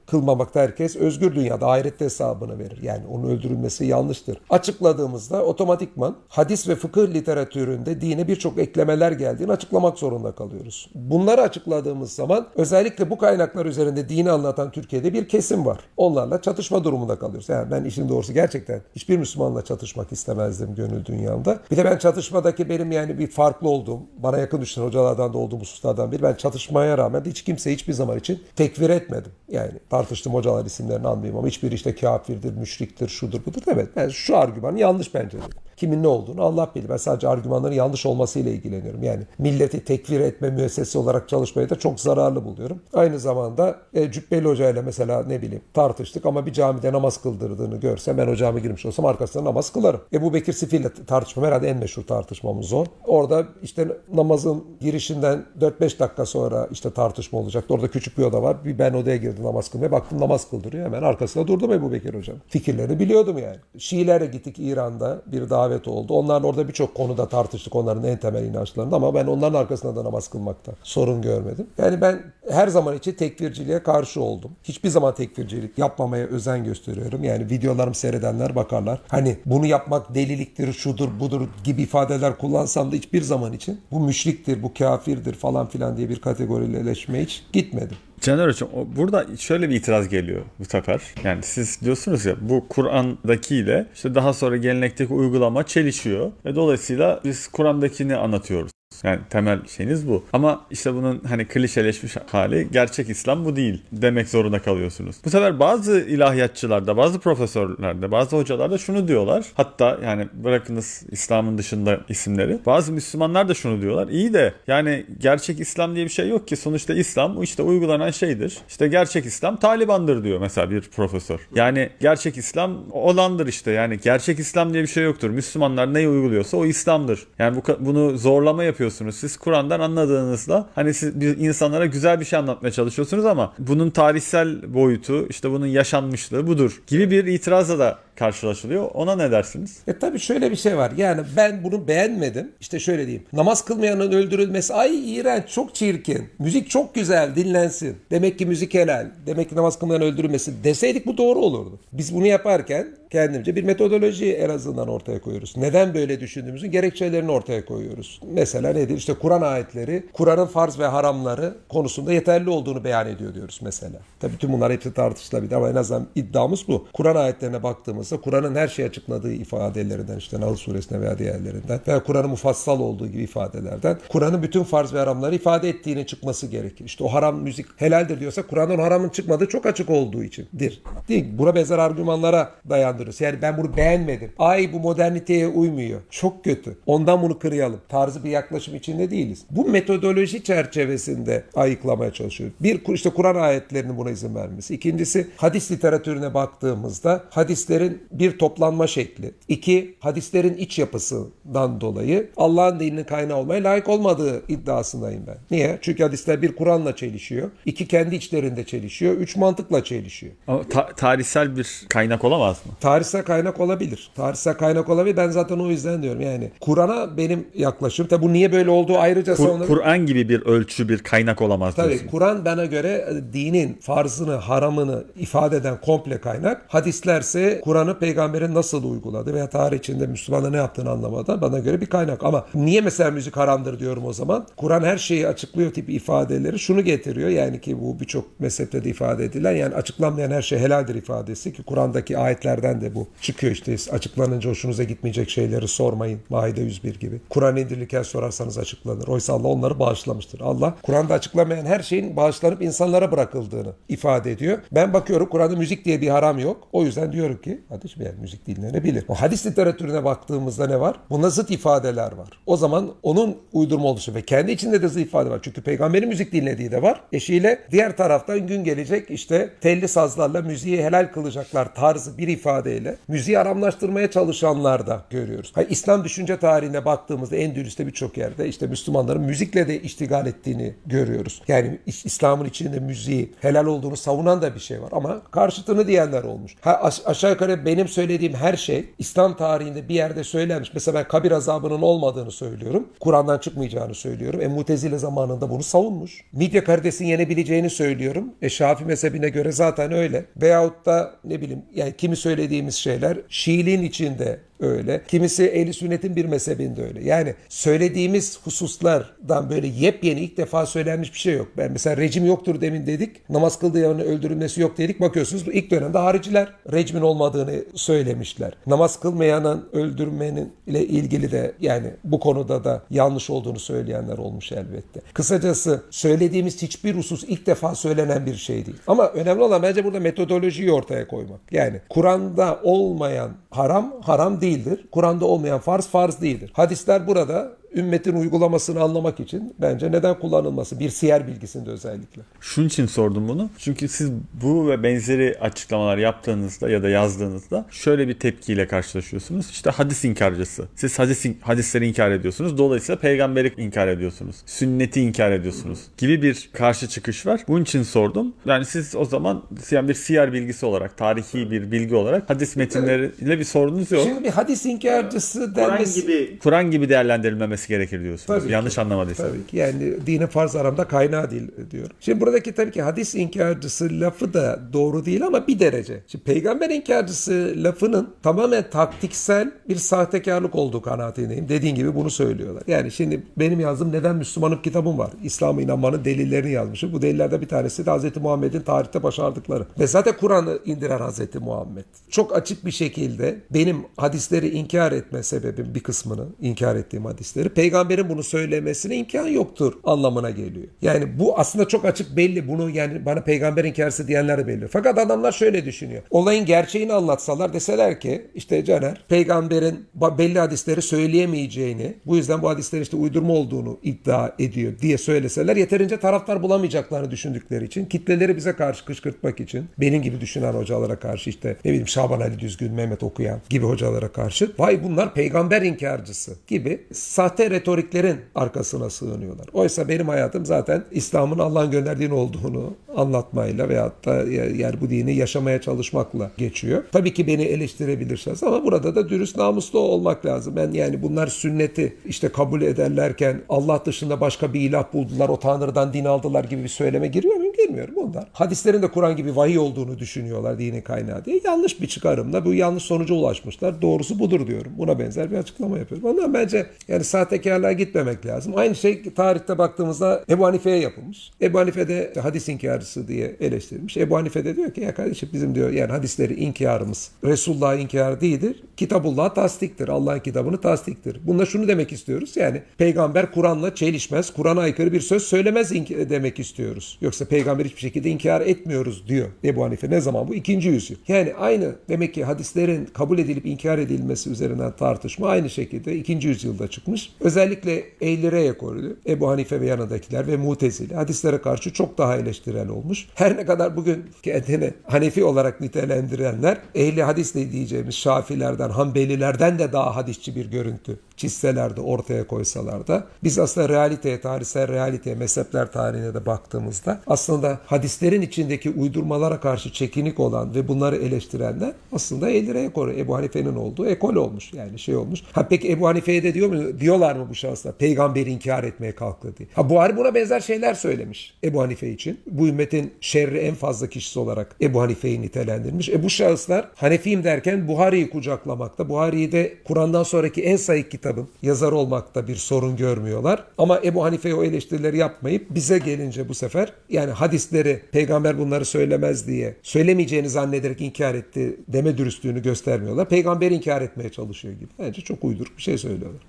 kılmamakta herkes özgür dünyada ahirette hesabını verir. Yani onun öldürülmesi yanlıştır. Açıkladığımızda otomatikman hadis ve fıkıh literatüründe dine birçok eklemeler geldiğini açıklamak zorunda kalıyoruz. Bunları açıkladığımız zaman özellikle bu kaynaklar üzerinde dini anlatan Türkiye'de bir kesim var. Onlarla çatışma durumunda kalıyoruz. Yani ben işin doğrusu gerçekten hiçbir Müslümanla çatışmak istemezdim gönül dünyamda. Bir de ben çatışmadaki benim yani bir farklı olduğum, bana yakın düşünen hocalardan da olduğum hususlardan biri. Ben çatışmaya rağmen de hiç kimseyi hiçbir zaman için tekfir etmedim. Yani tartıştığım hocalar isimlerini anmayayım ama hiçbiri işte kafirdir, müşriktir, şudur budur. Evet, ben şu argümanı yanlış bence dedim. Kimin ne olduğunu Allah bilir. Ben sadece argümanların yanlış olmasıyla ilgileniyorum. Yani milleti tekfir etme müessesesi olarak çalışmayı da çok zararlı buluyorum. Aynı zamanda Cübbeli Hoca ile mesela ne bileyim tartıştık ama bir camide namaz kıldırdığını görsem ben o camiye girmiş olsam arkasında namaz kılarım. Ebu Bekir Sifi ile tartışmam herhalde en meşhur tartışmamız o. Orada işte namazın girişinden 4-5 dakika sonra işte tartışma olacaktı. Orada küçük bir oda var. Bir ben odaya girdim namaz kılmaya. Baktım namaz kıldırıyor. Hemen arkasında durdum Ebu Bekir Hocam. Fikirlerini biliyordum yani. Şiilere gittik İran'da. Bir daha davet oldu. Onlarla orada birçok konuda tartıştık, onların en temel inançlarında, ama ben onların arkasında da namaz kılmakta sorun görmedim. Yani ben her zaman için tekfirciliğe karşı oldum. Hiçbir zaman tekfircilik yapmamaya özen gösteriyorum. Yani videolarımı seyredenler bakarlar. Hani bunu yapmak deliliktir, şudur, budur gibi ifadeler kullansam da hiçbir zaman için bu müşriktir, bu kafirdir falan filan diye bir kategorileşmeye hiç gitmedim. Caner Hocam, burada şöyle bir itiraz geliyor bu sefer. Yani siz diyorsunuz ya, bu Kur'an'dakiyle işte daha sonra gelenekteki uygulama çelişiyor. Ve dolayısıyla biz Kur'an'dakini anlatıyoruz. Yani temel şeyiniz bu. Ama işte bunun hani klişeleşmiş hali, gerçek İslam bu değil demek zorunda kalıyorsunuz. Bu sefer bazı ilahiyatçılarda, bazı profesörlerde, bazı hocalarda şunu diyorlar. Hatta yani bırakınız İslam'ın dışında isimleri. Bazı Müslümanlar da şunu diyorlar. İyi de yani gerçek İslam diye bir şey yok ki. Sonuçta İslam işte uygulanan şeydir. İşte gerçek İslam Taliban'dır diyor mesela bir profesör. Yani gerçek İslam olandır işte. Yani gerçek İslam diye bir şey yoktur. Müslümanlar neyi uyguluyorsa o İslam'dır. Yani bunu zorlama yapıyorsunuz. Siz Kur'an'dan anladığınızda hani siz insanlara güzel bir şey anlatmaya çalışıyorsunuz ama bunun tarihsel boyutu, işte bunun yaşanmışlığı budur gibi bir itirazla da karşılaşılıyor. Ona ne dersiniz? Tabii şöyle bir şey var. Yani ben bunu beğenmedim. İşte şöyle diyeyim. Namaz kılmayanın öldürülmesi, ay iğrenç, çok çirkin. Müzik çok güzel, dinlensin. Demek ki müzik helal. Demek ki namaz kılmayanın öldürülmesi deseydik bu doğru olurdu. Biz bunu yaparken kendimce bir metodoloji en azından ortaya koyuyoruz. Neden böyle düşündüğümüzün gerekçelerini ortaya koyuyoruz. Mesela nedir? İşte Kur'an ayetleri, Kur'an'ın farz ve haramları konusunda yeterli olduğunu beyan ediyor diyoruz mesela. Tabii tüm bunlar hepsi tartışılabilir ama en azından iddiamız bu. Kur'an ayetlerine baktığımızda Kur'an'ın her şeyi açıkladığı ifadelerinden, işte Nahl suresine veya diğerlerinden veya Kur'an'ın mufassal olduğu gibi ifadelerden Kur'an'ın bütün farz ve haramları ifade ettiğini çıkması gerekir. İşte o haram müzik helaldir diyorsa Kur'an'ın haramın çıkmadığı çok açık olduğu içindir. Değil. Buna benzer argümanlara dayandırırız. Yani ben bunu beğenmedim. Ay bu moderniteye uymuyor. Çok kötü. Ondan bunu kırayalım tarzı bir yaklaşım içinde değiliz. Bu metodoloji çerçevesinde ayıklamaya çalışıyoruz. Bir, işte Kur'an ayetlerinin buna izin vermesi. İkincisi, hadis literatürüne baktığımızda hadislerin bir toplanma şekli. İki, hadislerin iç yapısından dolayı Allah'ın dininin kaynağı olmaya layık olmadığı iddiasındayım ben. Niye? Çünkü hadisler bir Kur'an'la çelişiyor. İki, kendi içlerinde çelişiyor. Üç, mantıkla çelişiyor. Ama tarihsel bir kaynak olamaz mı? Tarihsel kaynak olabilir. Tarihsel kaynak olabilir. Ben zaten o yüzden diyorum. Yani Kur'an'a benim yaklaşım. Tabi bu niye böyle olduğu ayrıca sonra... Kur'an gibi bir ölçü, bir kaynak olamaz diyorsun. Tabii Kur'an bana göre dinin farzını, haramını ifade eden komple kaynak. Hadislerse Kur'an'ı peygamberin nasıl uyguladı veya tarih içinde Müslümanlar ne yaptığını anlamada bana göre bir kaynak. Ama niye mesela müzik haramdır diyorum o zaman? Kur'an her şeyi açıklıyor tip ifadeleri şunu getiriyor. Yani ki bu birçok mezhepte de ifade edilen, yani açıklanmayan her şey helaldir ifadesi ki Kur'an'daki ayetlerden de bu çıkıyor işte. Açıklanınca hoşunuza gitmeyecek şeyleri sormayın. Maide 101 gibi. Kur'an indirilirken sorarsanız açıklanır. Oysa Allah onları bağışlamıştır. Allah Kur'an'da açıklamayan her şeyin bağışlanıp insanlara bırakıldığını ifade ediyor. Ben bakıyorum Kur'an'da müzik diye bir haram yok. O yüzden diyorum ki hadi şimdi müzik dinlenebilir. O hadis literatürüne baktığımızda ne var? Buna zıt ifadeler var. O zaman onun uydurma oluşu ve kendi içinde de zıt ifade var. Çünkü peygamberin müzik dinlediği de var. Eşiyle diğer taraftan gün gelecek işte telli sazlarla müziği helal kılacaklar tarzı bir ifadeyle müziği haramlaştırmaya çalışanlar da görüyoruz. İslam düşünce tarihine baktığımızda Endülüs'te birçok yerde işte Müslümanların müzikle de iştigal ettiğini görüyoruz. Yani İslam'ın içinde müziği helal olduğunu savunan da bir şey var ama karşıtını diyenler olmuş. Aşağı yukarı benim söylediğim her şey İslam tarihinde bir yerde söylenmiş. Mesela ben kabir azabının olmadığını söylüyorum. Kur'an'dan çıkmayacağını söylüyorum. Mutezile zamanında bunu savunmuş. Midye karidesin yenebileceğini söylüyorum. Şafii mezhebine göre zaten öyle. Veyahut da ne bileyim yani kimi söylediğimiz şeyler Şiiliğin içinde öyle. Kimisi Ehl-i Sünnet'in bir mezhebinde öyle. Yani söylediğimiz hususlardan böyle yepyeni ilk defa söylenmiş bir şey yok. Ben mesela rejim yoktur demin dedik. Namaz kıldığı yanına öldürülmesi yok dedik. Bakıyorsunuz bu ilk dönemde hariciler rejmin olmadığını söylemişler. Namaz kılmayanın öldürmenin ile ilgili de yani bu konuda da yanlış olduğunu söyleyenler olmuş elbette. Kısacası söylediğimiz hiçbir husus ilk defa söylenen bir şey değil. Ama önemli olan bence burada metodolojiyi ortaya koymak. Yani Kur'an'da olmayan haram değildir. Kur'an'da olmayan farz değildir. Hadisler burada ümmetin uygulamasını anlamak için bence neden kullanılması? Bir siyer bilgisinde özellikle. Şunun için sordum bunu. Çünkü siz bu ve benzeri açıklamalar yaptığınızda ya da yazdığınızda şöyle bir tepkiyle karşılaşıyorsunuz. İşte hadis inkarcısı. Siz hadisleri inkar ediyorsunuz. Dolayısıyla peygamberi inkar ediyorsunuz. Sünneti inkar ediyorsunuz gibi bir karşı çıkış var. Bunun için sordum. Yani siz o zaman yani bir siyer bilgisi olarak, tarihi bir bilgi olarak hadis metinleriyle bir sorunuz yok. Şimdi bir hadis inkarcısı denmesi... Kur'an gibi değerlendirilmemesi gerekir diyorsunuz. Tabii Yanlış ki. anlamadıysam. Tabii ki. Yani dinin farz aramda kaynağı değil diyorum. Şimdi buradaki tabii ki hadis inkarcısı lafı da doğru değil ama bir derece. Şimdi peygamber inkarcısı lafının tamamen taktiksel bir sahtekarlık olduğu kanaatindeyim. Dediğin gibi bunu söylüyorlar. Yani şimdi benim yazdığım Neden Müslümanım kitabım var. İslam'a inanmanın delillerini yazmışım. Bu delillerden bir tanesi de Hz. Muhammed'in tarihte başardıkları. Ve zaten Kur'an'ı indiren Hz. Muhammed. Çok açık bir şekilde benim hadisleri inkar etme sebebim bir kısmını inkar ettiğim hadisleri peygamberin bunu söylemesine imkan yoktur anlamına geliyor. Yani bu aslında çok açık belli. Bunu yani bana peygamber inkarcısı diyenler de belli. Fakat adamlar şöyle düşünüyor. Olayın gerçeğini anlatsalar deseler ki işte Caner peygamberin belli hadisleri söyleyemeyeceğini bu yüzden bu hadislerin işte uydurma olduğunu iddia ediyor diye söyleseler yeterince taraftar bulamayacaklarını düşündükleri için kitleleri bize karşı kışkırtmak için benim gibi düşünen hocalara karşı işte ne bileyim Şaban Ali Düzgün, Mehmet Okuyan gibi hocalara karşı vay bunlar peygamber inkarcısı gibi sahte retoriklerin arkasına sığınıyorlar. Oysa benim hayatım zaten İslam'ın Allah'ın gönderdiğini olduğunu anlatmayla veyahut da yani bu dini yaşamaya çalışmakla geçiyor. Tabii ki beni eleştirebilirsiniz ama burada da dürüst namuslu olmak lazım. Ben yani bunlar sünneti işte kabul ederlerken Allah dışında başka bir ilah buldular, o tanrıdan din aldılar gibi bir söyleme giriyor mu? Girmiyorum bunlar. Hadislerin de Kur'an gibi vahiy olduğunu düşünüyorlar dini kaynağı diye. Yanlış bir çıkarımla bu yanlış sonuca ulaşmışlar. Doğrusu budur diyorum. Buna benzer bir açıklama yapıyorum. Ondan bence yani sahtekarlığa gitmemek lazım. Aynı şey tarihte baktığımızda Ebu Hanife'ye yapılmış. Ebu Hanife de hadis inkarcısı diye eleştirilmiş. Ebu Hanife de diyor ki ya kardeşim bizim diyor yani hadisleri inkarımız Resulullah'ın inkarı değildir. Kitabullah tasdiktir. Allah'ın kitabını tasdiktir. Bunda şunu demek istiyoruz. Yani peygamber Kur'an'la çelişmez. Kur'an'a aykırı bir söz söylemez demek istiyoruz. Yoksa peygamber hiçbir şekilde inkar etmiyoruz diyor Ebu Hanife. Ne zaman bu? 2. yüzyıl. Yani aynı demek ki hadislerin kabul edilip inkar edilmesi üzerinden tartışma aynı şekilde 2. yüzyılda çıkmış. Özellikle Ehl-i ekolü, Ebu Hanife ve yanındakiler ve Mutezili hadislere karşı çok daha eleştirel olmuş. Her ne kadar bugün kendini Hanefi olarak nitelendirenler ehli hadis diyeceğimiz Şafilerden, Hanbelilerden de daha hadisçi bir görüntü çizseler de ortaya koysalar da biz aslında realiteye, tarihsel realiteye, mezhepler tarihine de baktığımızda aslında hadislerin içindeki uydurmalara karşı çekinik olan ve bunları eleştirenler aslında Ehl-i ekol, Ebu Hanife'nin olduğu ekol olmuş. Yani şey olmuş. Ha peki Ebu Hanife'ye de diyorlar mı bu şahıslar? Peygamberi inkar etmeye kalktı diye. Ha Buhari buna benzer şeyler söylemiş Ebu Hanife için. Bu ümmetin şerri en fazla kişisi olarak Ebu Hanife'yi nitelendirmiş. Bu şahıslar Hanefiyim derken Buhari'yi kucaklamakta. Buhari'yi de Kur'an'dan sonraki en sayık kitabın yazarı olmakta bir sorun görmüyorlar. Ama Ebu Hanife'ye o eleştirileri yapmayıp bize gelince bu sefer yani hadisleri peygamber bunları söylemez diye söylemeyeceğini zannederek inkar etti deme dürüstlüğünü göstermiyorlar. Peygamberi inkar etmeye çalışıyor gibi. Bence çok uyduruk bir şey söylüyorlar.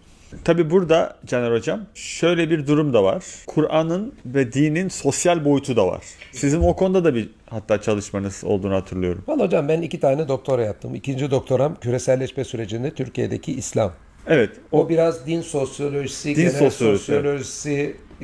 Tabii burada Caner Hocam şöyle bir durum da var. Kur'an'ın ve dinin sosyal boyutu da var. Sizin o konuda da bir hatta çalışmanız olduğunu hatırlıyorum. Vallahi hocam ben 2 tane doktora yaptım. 2. doktoram küreselleşme sürecinde Türkiye'deki İslam. Evet. O biraz din sosyolojisi,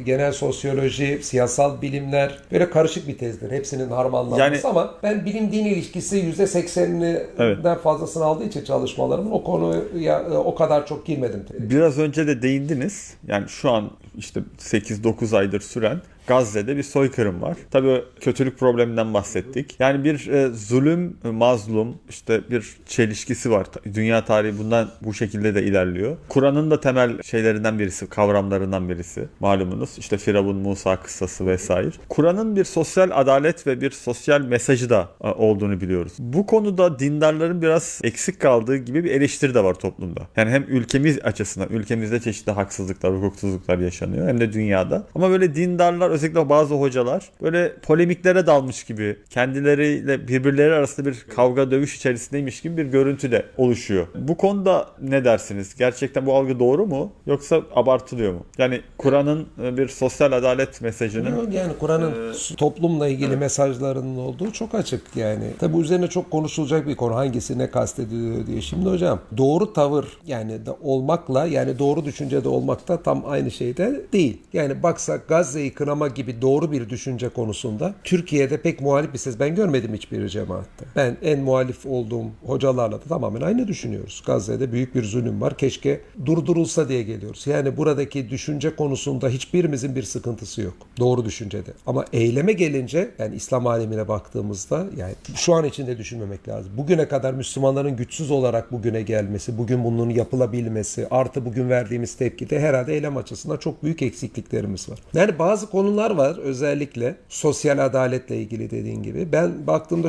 genel sosyoloji, siyasal bilimler böyle karışık bir tezdir. Hepsinin harmanlanması ama ben bilim-din ilişkisi %80'inden fazlasını aldığı için çalışmalarımın o konuya o kadar çok girmedim. Biraz önce de değindiniz. Yani şu an işte 8-9 aydır süren Gazze'de bir soykırım var. Tabii kötülük probleminden bahsettik. Yani bir zulüm, mazlum, işte bir çelişkisi var. Dünya tarihi bu şekilde de ilerliyor. Kur'an'ın da temel şeylerinden birisi, kavramlarından birisi. Malumunuz işte Firavun, Musa kıssası vesaire. Kur'an'ın bir sosyal adalet ve bir sosyal mesajı da olduğunu biliyoruz. Bu konuda dindarların biraz eksik kaldığı gibi bir eleştiri de var toplumda. Yani hem ülkemiz açısından, ülkemizde çeşitli haksızlıklar, hukuksuzluklar yaşanıyor hem de dünyada. Ama böyle dindarlar insanlar, özellikle bazı hocalar böyle polemiklere dalmış gibi, kendileriyle birbirleri arasında bir kavga dövüş içerisindeymiş gibi bir görüntü de oluşuyor. Bu konuda ne dersiniz? Gerçekten bu algı doğru mu? Yoksa abartılıyor mu? Yani Kur'an'ın bir sosyal adalet mesajının... Yani Kur'an'ın toplumla ilgili mesajlarının olduğu çok açık yani. Tabi bu üzerine çok konuşulacak bir konu. Hangisi ne kastediliyor diye. Şimdi hocam doğru tavır yani de olmakla yani doğru düşüncede olmak da tam aynı şeyde değil. Yani baksak Gazze'yi kınama gibi doğru bir düşünce konusunda Türkiye'de pek muhalif bir ses ben görmedim hiçbir cemaatte. Ben en muhalif olduğum hocalarla da tamamen aynı düşünüyoruz. Gazze'de büyük bir zulüm var. Keşke durdurulsa diye geliyoruz. Yani buradaki düşünce konusunda hiçbirimizin bir sıkıntısı yok. Doğru düşüncede. Ama eyleme gelince yani İslam alemine baktığımızda yani şu an içinde düşünmemek lazım. Bugüne kadar Müslümanların güçsüz olarak bugüne gelmesi, bugün bunun yapılabilmesi, artı bugün verdiğimiz tepkide herhalde eylem açısından çok büyük eksikliklerimiz var. Yani bazı konular var özellikle sosyal adaletle ilgili dediğin gibi. Ben baktığımda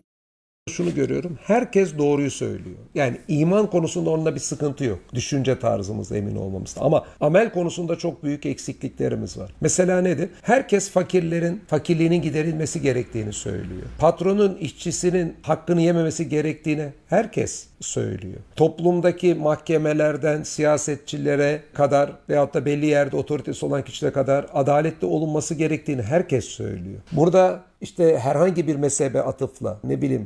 şunu görüyorum. Herkes doğruyu söylüyor. Yani iman konusunda onunla bir sıkıntı yok. Düşünce tarzımızda emin olmamızda. Ama amel konusunda çok büyük eksikliklerimiz var. Mesela nedir? Herkes fakirliğinin giderilmesi gerektiğini söylüyor. Patronun işçisinin hakkını yememesi gerektiğini herkes söylüyor. Toplumdaki mahkemelerden siyasetçilere kadar veyahut da belli yerde otoritesi olan kişilere kadar adaletli olunması gerektiğini herkes söylüyor. Burada işte herhangi bir mezhebe atıfla,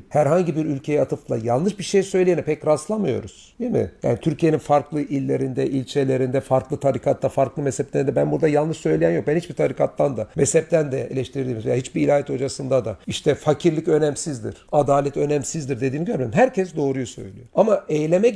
herhangi bir ülkeye atıfla yanlış bir şey söyleyene pek rastlamıyoruz. Değil mi? Yani Türkiye'nin farklı illerinde, ilçelerinde, farklı tarikatta, farklı mezheplerinde ben burada yanlış söyleyen yok. Ben hiçbir tarikattan da, mezhepten de eleştirdiğimiz veya hiçbir ilahiyat hocasında da işte fakirlik önemsizdir, adalet önemsizdir dediğimi görmüyorum. Herkes doğruyu söylüyor. Ama eyleme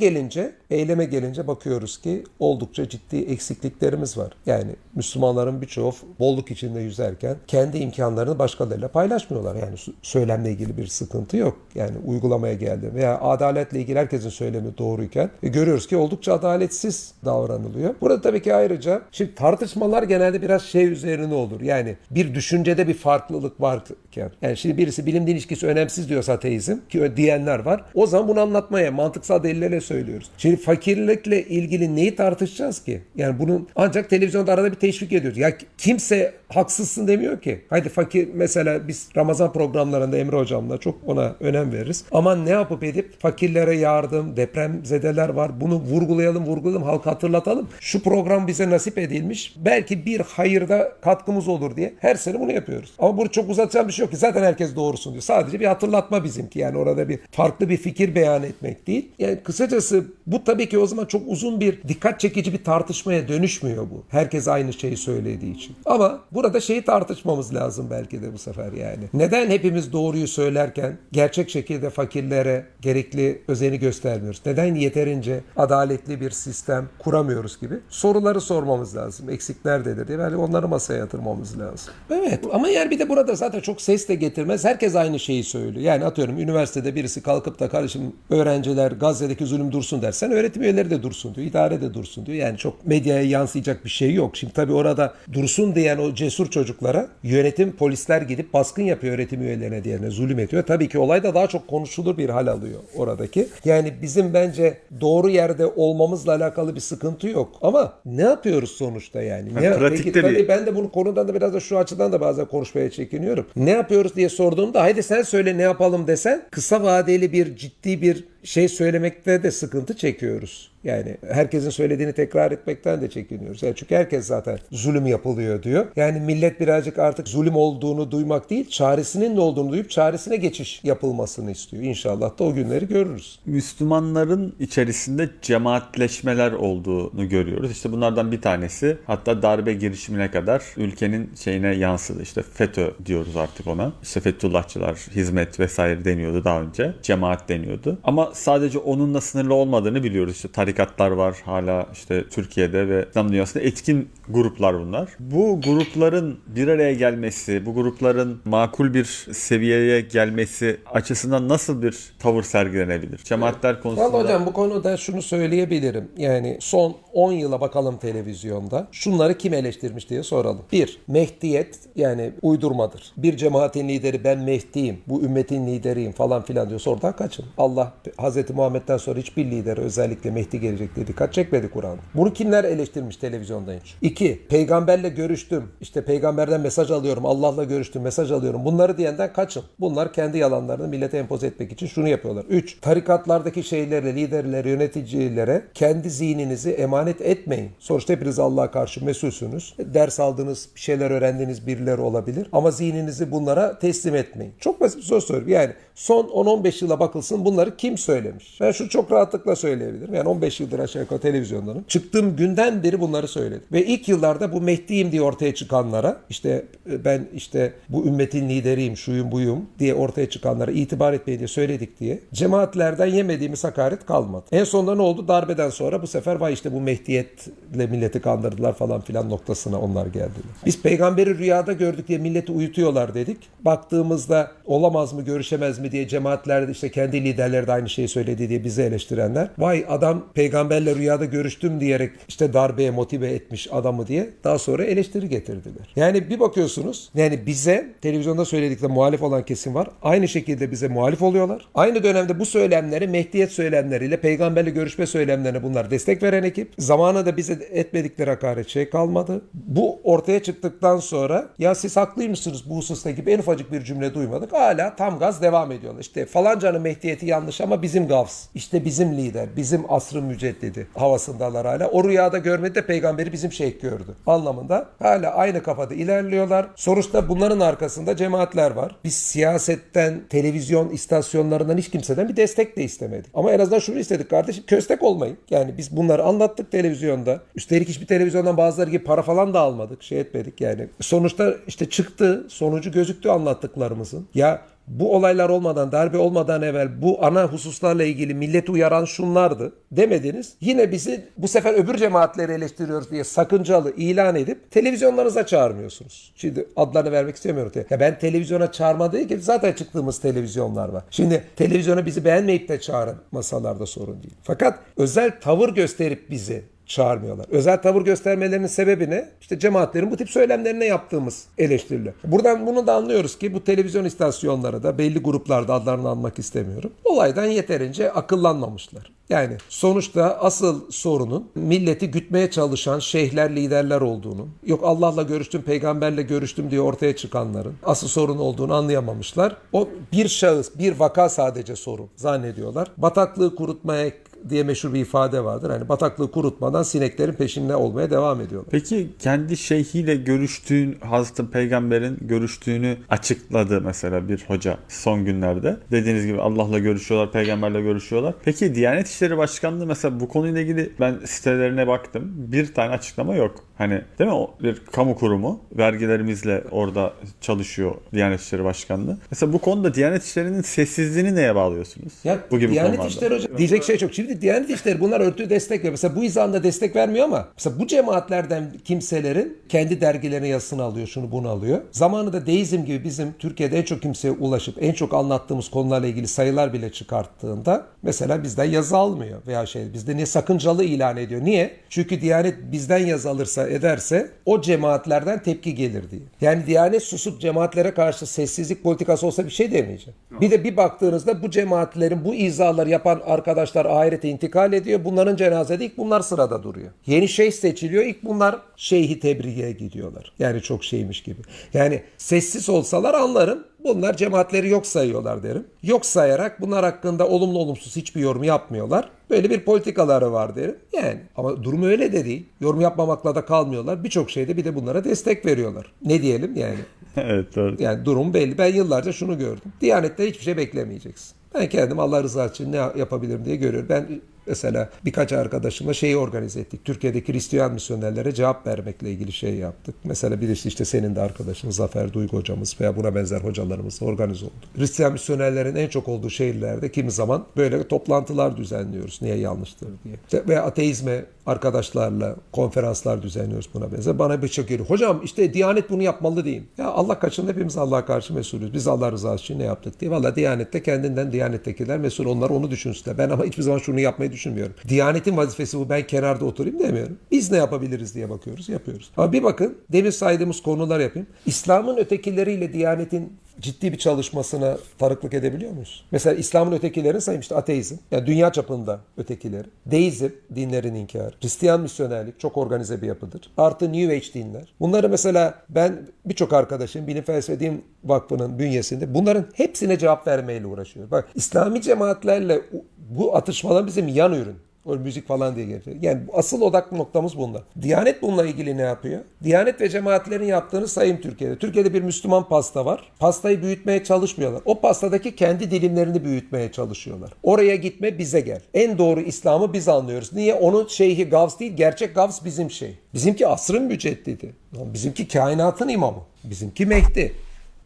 gelince bakıyoruz ki oldukça ciddi eksikliklerimiz var. Yani Müslümanların birçoğu bolluk içinde yüzerken kendi imkanlarını başkalarıyla paylaşmıyorlar. Yani söylemle ilgili bir sıkıntı yok. Yani uygulamaya geldi veya adaletle ilgili herkesin söylemi doğruyken görüyoruz ki oldukça adaletsiz davranılıyor. Burada tabii ki ayrıca şimdi tartışmalar genelde biraz şey üzerine olur. Yani bir düşüncede bir farklılık varken. Yani şimdi birisi bilim din ilişkisi önemsiz diyorsa ateizm ki diyenler var. O zaman bunu anlatmaya mantıksal delillerle söylüyoruz. Şimdi fakirlikle ilgili neyi tartışacağız ki? Yani bunun ancak televizyonda arada bir teşvik ediyoruz. Ya kimse haksızsın demiyor ki. Haydi fakir mesela biz Ramazan programlarında Emre hocamla çok ona önem veririz. Ama ne yapıp edip fakirlere yardım, depremzedeler var. Bunu vurgulayalım, halka hatırlatalım. Şu program bize nasip edilmiş. Belki bir hayırda katkımız olur diye her sene bunu yapıyoruz. Ama bunu çok uzatacağım bir şey yok ki. Zaten herkes doğrusun diyor. Sadece bir hatırlatma bizimki. Yani orada bir farklı bir fikir beyan etmek değil. Yani kısacası bu tabii ki o zaman çok uzun bir dikkat çekici bir tartışmaya dönüşmüyor bu. Herkes aynı şeyi söylediği için. Ama burada şeyi tartışmamız lazım belki de bu sefer yani. Neden hepimiz doğruyu söylerken gerçek şekilde fakirlere gerekli özeni göstermiyoruz? Neden yeterince adaletli bir sistem kuramıyoruz gibi soruları sormamız lazım. Eksik nerededir diye yani onları masaya yatırmamız lazım. Evet ama yani bir de burada zaten çok ses de getirmez. Herkes aynı şeyi söylüyor. Yani atıyorum üniversitede birisi kalkıp da kardeşim öğrenciler Gazze'deki zulüm dursun dersen öğretim üyeleri de dursun diyor. İdare de dursun diyor. Yani çok medyaya yansıyacak bir şey yok. Şimdi tabii orada dursun diyen o cesur çocuklara yönetim polisler gidip baskın yapıyor öğretim üyelerine diğerine zulüm ediyor. Tabii ki olay da daha çok konuşulur bir hal alıyor oradaki. Yani bizim bence doğru yerde olmamızla alakalı bir sıkıntı yok. Ama ne yapıyoruz sonuçta yani? Pratikte tabii ben de bunu konudan da biraz da şu açıdan da bazen konuşmaya çekiniyorum. Ne yapıyoruz diye sorduğumda haydi sen söyle ne yapalım desen kısa vadeli bir ciddi bir şey söylemekte de sıkıntı çekiyoruz. Yani herkesin söylediğini tekrar etmekten de çekiniyoruz. Yani çünkü herkes zaten zulüm yapılıyor diyor. Yani millet birazcık artık zulüm olduğunu duymak değil, çaresinin ne olduğunu duyup çaresine geçiş yapılmasını istiyor. İnşallah da o günleri görürüz. Müslümanların içerisinde cemaatleşmeler olduğunu görüyoruz. İşte bunlardan bir tanesi hatta darbe girişimine kadar ülkenin şeyine yansıdı. İşte FETÖ diyoruz artık ona. İşte Fethullahçılar, hizmet vesaire deniyordu daha önce. Cemaat deniyordu. Ama sadece onunla sınırlı olmadığını biliyoruz. İşte tarikatlar var hala işte Türkiye'de ve İslam dünyasında etkin gruplar bunlar. Bu grupların bir araya gelmesi, bu grupların makul bir seviyeye gelmesi açısından nasıl bir tavır sergilenebilir? Cemaatler konusunda... Vallahi hocam bu konuda şunu söyleyebilirim. Yani son 10 yıla bakalım televizyonda. Şunları kim eleştirmiş diye soralım. 1. Mehdiyet yani uydurmadır. Bir cemaatin lideri ben Mehdi'yim, bu ümmetin lideriyim falan filan diyorsa oradan kaçın. Allah Hz. Muhammed'den sonra hiçbir lider özellikle Mehdi gelecek diye dikkat çekmedi Kur'an. Bunu kimler eleştirmiş televizyonda hiç? 2. Peygamberle görüştüm. İşte peygamberden mesaj alıyorum. Allah'la görüştüm. Mesaj alıyorum. Bunları diyenden kaçın. Bunlar kendi yalanlarını millete empoze etmek için şunu yapıyorlar. 3. Tarikatlardaki şeylerle, liderlere, yöneticilere kendi zihninizi emanet etmeyin. Sonuçta hepiniz Allah'a karşı mesulsünüz. Ders aldığınız, bir şeyler öğrendiğiniz birileri olabilir. Ama zihninizi bunlara teslim etmeyin. Çok basit bir soru soruyorum. Yani son 10-15 yıla bakılsın bunları kim söylemiş? Ben şunu çok rahatlıkla söyleyebilirim. Yani 15 yıldır aşağı yukarı televizyondanım. Çıktığım günden beri bunları söyledim. Ve ilk yıllarda bu Mehdi'yim diye ortaya çıkanlara, işte ben işte bu ümmetin lideriyim, şuyum buyum diye ortaya çıkanlara itibar etmeyin diye söyledik diye cemaatlerden yemediğimiz hakaret kalmadı. En sonunda ne oldu? Darbeden sonra bu sefer vay işte bu Mehdiyetle milleti kandırdılar falan filan noktasına onlar geldiler. Biz peygamberi rüyada gördük diye milleti uyutuyorlar dedik. Baktığımızda olamaz mı, görüşemez mi diye cemaatlerde işte kendi liderleri de aynı şeyi söyledi diye bizi eleştirenler. Vay adam peygamberle rüyada görüştüm diyerek işte darbeye motive etmiş adamı diye daha sonra eleştiri getirdiler. Yani bir bakıyorsunuz yani bize televizyonda söyledikleri muhalif olan kesim var. Aynı şekilde bize muhalif oluyorlar. Aynı dönemde bu söylemleri Mehdiyet söylemleriyle peygamberle görüşme söylemlerine bunlar destek veren ekip. Zamanında bize etmedikleri hakaret şey kalmadı. Bu ortaya çıktıktan sonra ya siz haklıymışsınız bu hususta gibi en ufacık bir cümle duymadık. Hala tam gaz devam ediyorlar. İşte falancanın Mehdiyeti yanlış ama bizim Gavs. İşte bizim lider, bizim asrın müceddidi havasındalar hala. O rüyada görmedi de peygamberi bizim şeyh gördü anlamında. Hala aynı kafada ilerliyorlar. Sonuçta bunların arkasında cemaatler var. Biz siyasetten, televizyon istasyonlarından hiç kimseden bir destek de istemedik. Ama en azından şunu istedik kardeşim. Köstek olmayın. Yani biz bunları anlattık televizyonda. Üstelik hiçbir televizyondan bazıları gibi para falan da almadık. Şey etmedik yani. Sonuçta işte çıktı. Sonucu gözüktü anlattıklarımızın. Ya bu olaylar olmadan, darbe olmadan evvel bu ana hususlarla ilgili milleti uyaran şunlardı demediniz. Yine bizi bu sefer öbür cemaatleri eleştiriyoruz diye sakıncalı ilan edip televizyonlarınıza çağırmıyorsunuz. Şimdi adlarını vermek istemiyorum. Ya ben televizyona çağırma değil ki zaten çıktığımız televizyonlar var. Şimdi televizyona bizi beğenmeyip de çağırın masalarda sorun değil. Fakat özel tavır gösterip bizi çağırmıyorlar. Özel tavır göstermelerinin sebebi ne? İşte cemaatlerin bu tip söylemlerine yaptığımız eleştiriler. Buradan bunu da anlıyoruz ki bu televizyon istasyonları da belli gruplarda adlarını almak istemiyorum. Olaydan yeterince akıllanmamışlar. Yani sonuçta asıl sorunun milleti gütmeye çalışan şeyhler, liderler olduğunu, yok Allah'la görüştüm, peygamberle görüştüm diye ortaya çıkanların asıl sorun olduğunu anlayamamışlar. O bir şahıs, bir vaka sadece sorun zannediyorlar. Bataklığı kurutmaya diye meşhur bir ifade vardır. Hani bataklığı kurutmadan sineklerin peşinde olmaya devam ediyorlar. Peki kendi şeyhiyle görüştüğün, Hazreti Peygamber'in görüştüğünü açıkladı mesela bir hoca son günlerde. Dediğiniz gibi Allah'la görüşüyorlar, peygamberle görüşüyorlar. Peki Diyanet İşleri Başkanlığı mesela bu konuyla ilgili ben sitelerine baktım. Bir tane açıklama yok. Hani değil mi? O bir kamu kurumu. Vergilerimizle orada çalışıyor Diyanet İşleri Başkanlığı. Mesela bu konuda Diyanet İşleri'nin sessizliğini neye bağlıyorsunuz? Ya bu gibi Diyanet konularda. İşleri hocam diyecek şey çok. Şimdi Diyanet İşleri bunlar örtüyü destek veriyor. Mesela bu izanda destek vermiyor ama mesela bu cemaatlerden kimselerin kendi dergilerine yazısını alıyor, şunu bunu alıyor. Zamanında deizm gibi bizim Türkiye'de en çok kimseye ulaşıp en çok anlattığımız konularla ilgili sayılar bile çıkarttığında mesela bizden yazı almıyor veya bizde niye sakıncalı ilan ediyor. Niye? Çünkü Diyanet bizden yazı alırsa ederse o cemaatlerden tepki gelir diye. Yani Diyanet susup cemaatlere karşı sessizlik politikası olsa bir şey demeyeceğim. Bir de bir baktığınızda bu cemaatlerin bu izaları yapan arkadaşlar ahirete intikal ediyor. Bunların cenazede ilk bunlar sırada duruyor. Yeni şeyh seçiliyor. İlk bunlar şeyhi tebriğe gidiyorlar. Yani çok şeymiş gibi. Yani sessiz olsalar anlarım. Bunlar cemaatleri yok sayıyorlar derim. Yok sayarak bunlar hakkında olumlu olumsuz hiçbir yorum yapmıyorlar. Böyle bir politikaları var derim. Yani ama durum öyle de değil. Yorum yapmamakla da kalmıyorlar. Birçok şeyde bir de bunlara destek veriyorlar. Ne diyelim yani? Evet doğru. Yani durum belli. Ben yıllarca şunu gördüm. Diyanette hiçbir şey beklemeyeceksin. Ben kendim Allah rızası için ne yapabilirim diye görüyorum. Ben mesela birkaç arkadaşımla şeyi organize ettik. Türkiye'deki Hristiyan misyonerlere cevap vermekle ilgili şey yaptık. Mesela birisi işte senin de arkadaşın Zafer Duygu hocamız veya buna benzer hocalarımızla organize oldu. Hristiyan misyonerlerin en çok olduğu şehirlerde kimi zaman böyle toplantılar düzenliyoruz. Niye yanlıştır diye. Veya ateizme arkadaşlarla konferanslar düzenliyoruz buna benzer. Bana birçok geliyor. Hocam işte Diyanet bunu yapmalı diyeyim. Ya Allah kaçında hepimiz Allah'a karşı mesulüz. Biz Allah rızası için ne yaptık diye. Valla Diyanet'te kendinden Diyanet'tekiler mesul. Onlar onu düşünsünler. Ben ama hiçbir zaman şunu yapmayı düşünmüyorum. Diyanet'in vazifesi bu. Ben kenarda oturayım demiyorum. Biz ne yapabiliriz diye bakıyoruz. Yapıyoruz. Ama bir bakın demin saydığımız konular yapayım. İslam'ın ötekileriyle Diyanet'in ciddi bir çalışmasına tanıklık edebiliyor muyuz? Mesela İslam'ın ötekilerini sayayım, işte ateizm, yani dünya çapında ötekileri, deizm, dinlerin inkarı, Hristiyan misyonerlik çok organize bir yapıdır. Artı New Age dinler. Bunları mesela ben birçok arkadaşım Bilim Felsefe Din Vakfı'nın bünyesinde bunların hepsine cevap vermeyle uğraşıyor. Bak, İslami cemaatlerle bu atışmalar bizim yan ürün. O müzik falan diye geçiyor. Yani asıl odak noktamız bunlar. Diyanet bununla ilgili ne yapıyor? Diyanet ve cemaatlerin yaptığını sayayım Türkiye'de. Türkiye'de bir Müslüman pasta var. Pastayı büyütmeye çalışmıyorlar. O pastadaki kendi dilimlerini büyütmeye çalışıyorlar. Oraya gitme, bize gel. En doğru İslam'ı biz anlıyoruz. Niye? Onun şeyhi Gavs değil, gerçek Gavs bizim şey. Bizimki asrın müceddidi. Bizimki kainatın imamı. Bizimki Mehdi.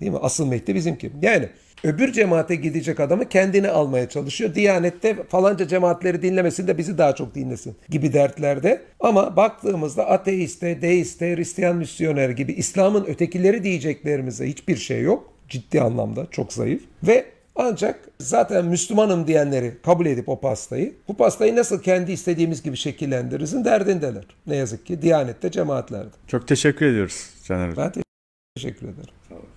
Değil mi? Asıl Mehdi bizimki. Yani öbür cemaate gidecek adamı kendini almaya çalışıyor. Diyanette falanca cemaatleri dinlemesin de bizi daha çok dinlesin gibi dertlerde. Ama baktığımızda ateiste, deiste, Hristiyan misyoner gibi İslam'ın ötekileri diyeceklerimize hiçbir şey yok. Ciddi anlamda çok zayıf. Ve ancak zaten Müslümanım diyenleri kabul edip o pastayı, bu pastayı nasıl kendi istediğimiz gibi şekillendirizin derdindeler. Ne yazık ki Diyanette, cemaatlerde. Çok teşekkür ediyoruz Caner Hocam. Ben teşekkür ederim. Sağ olun.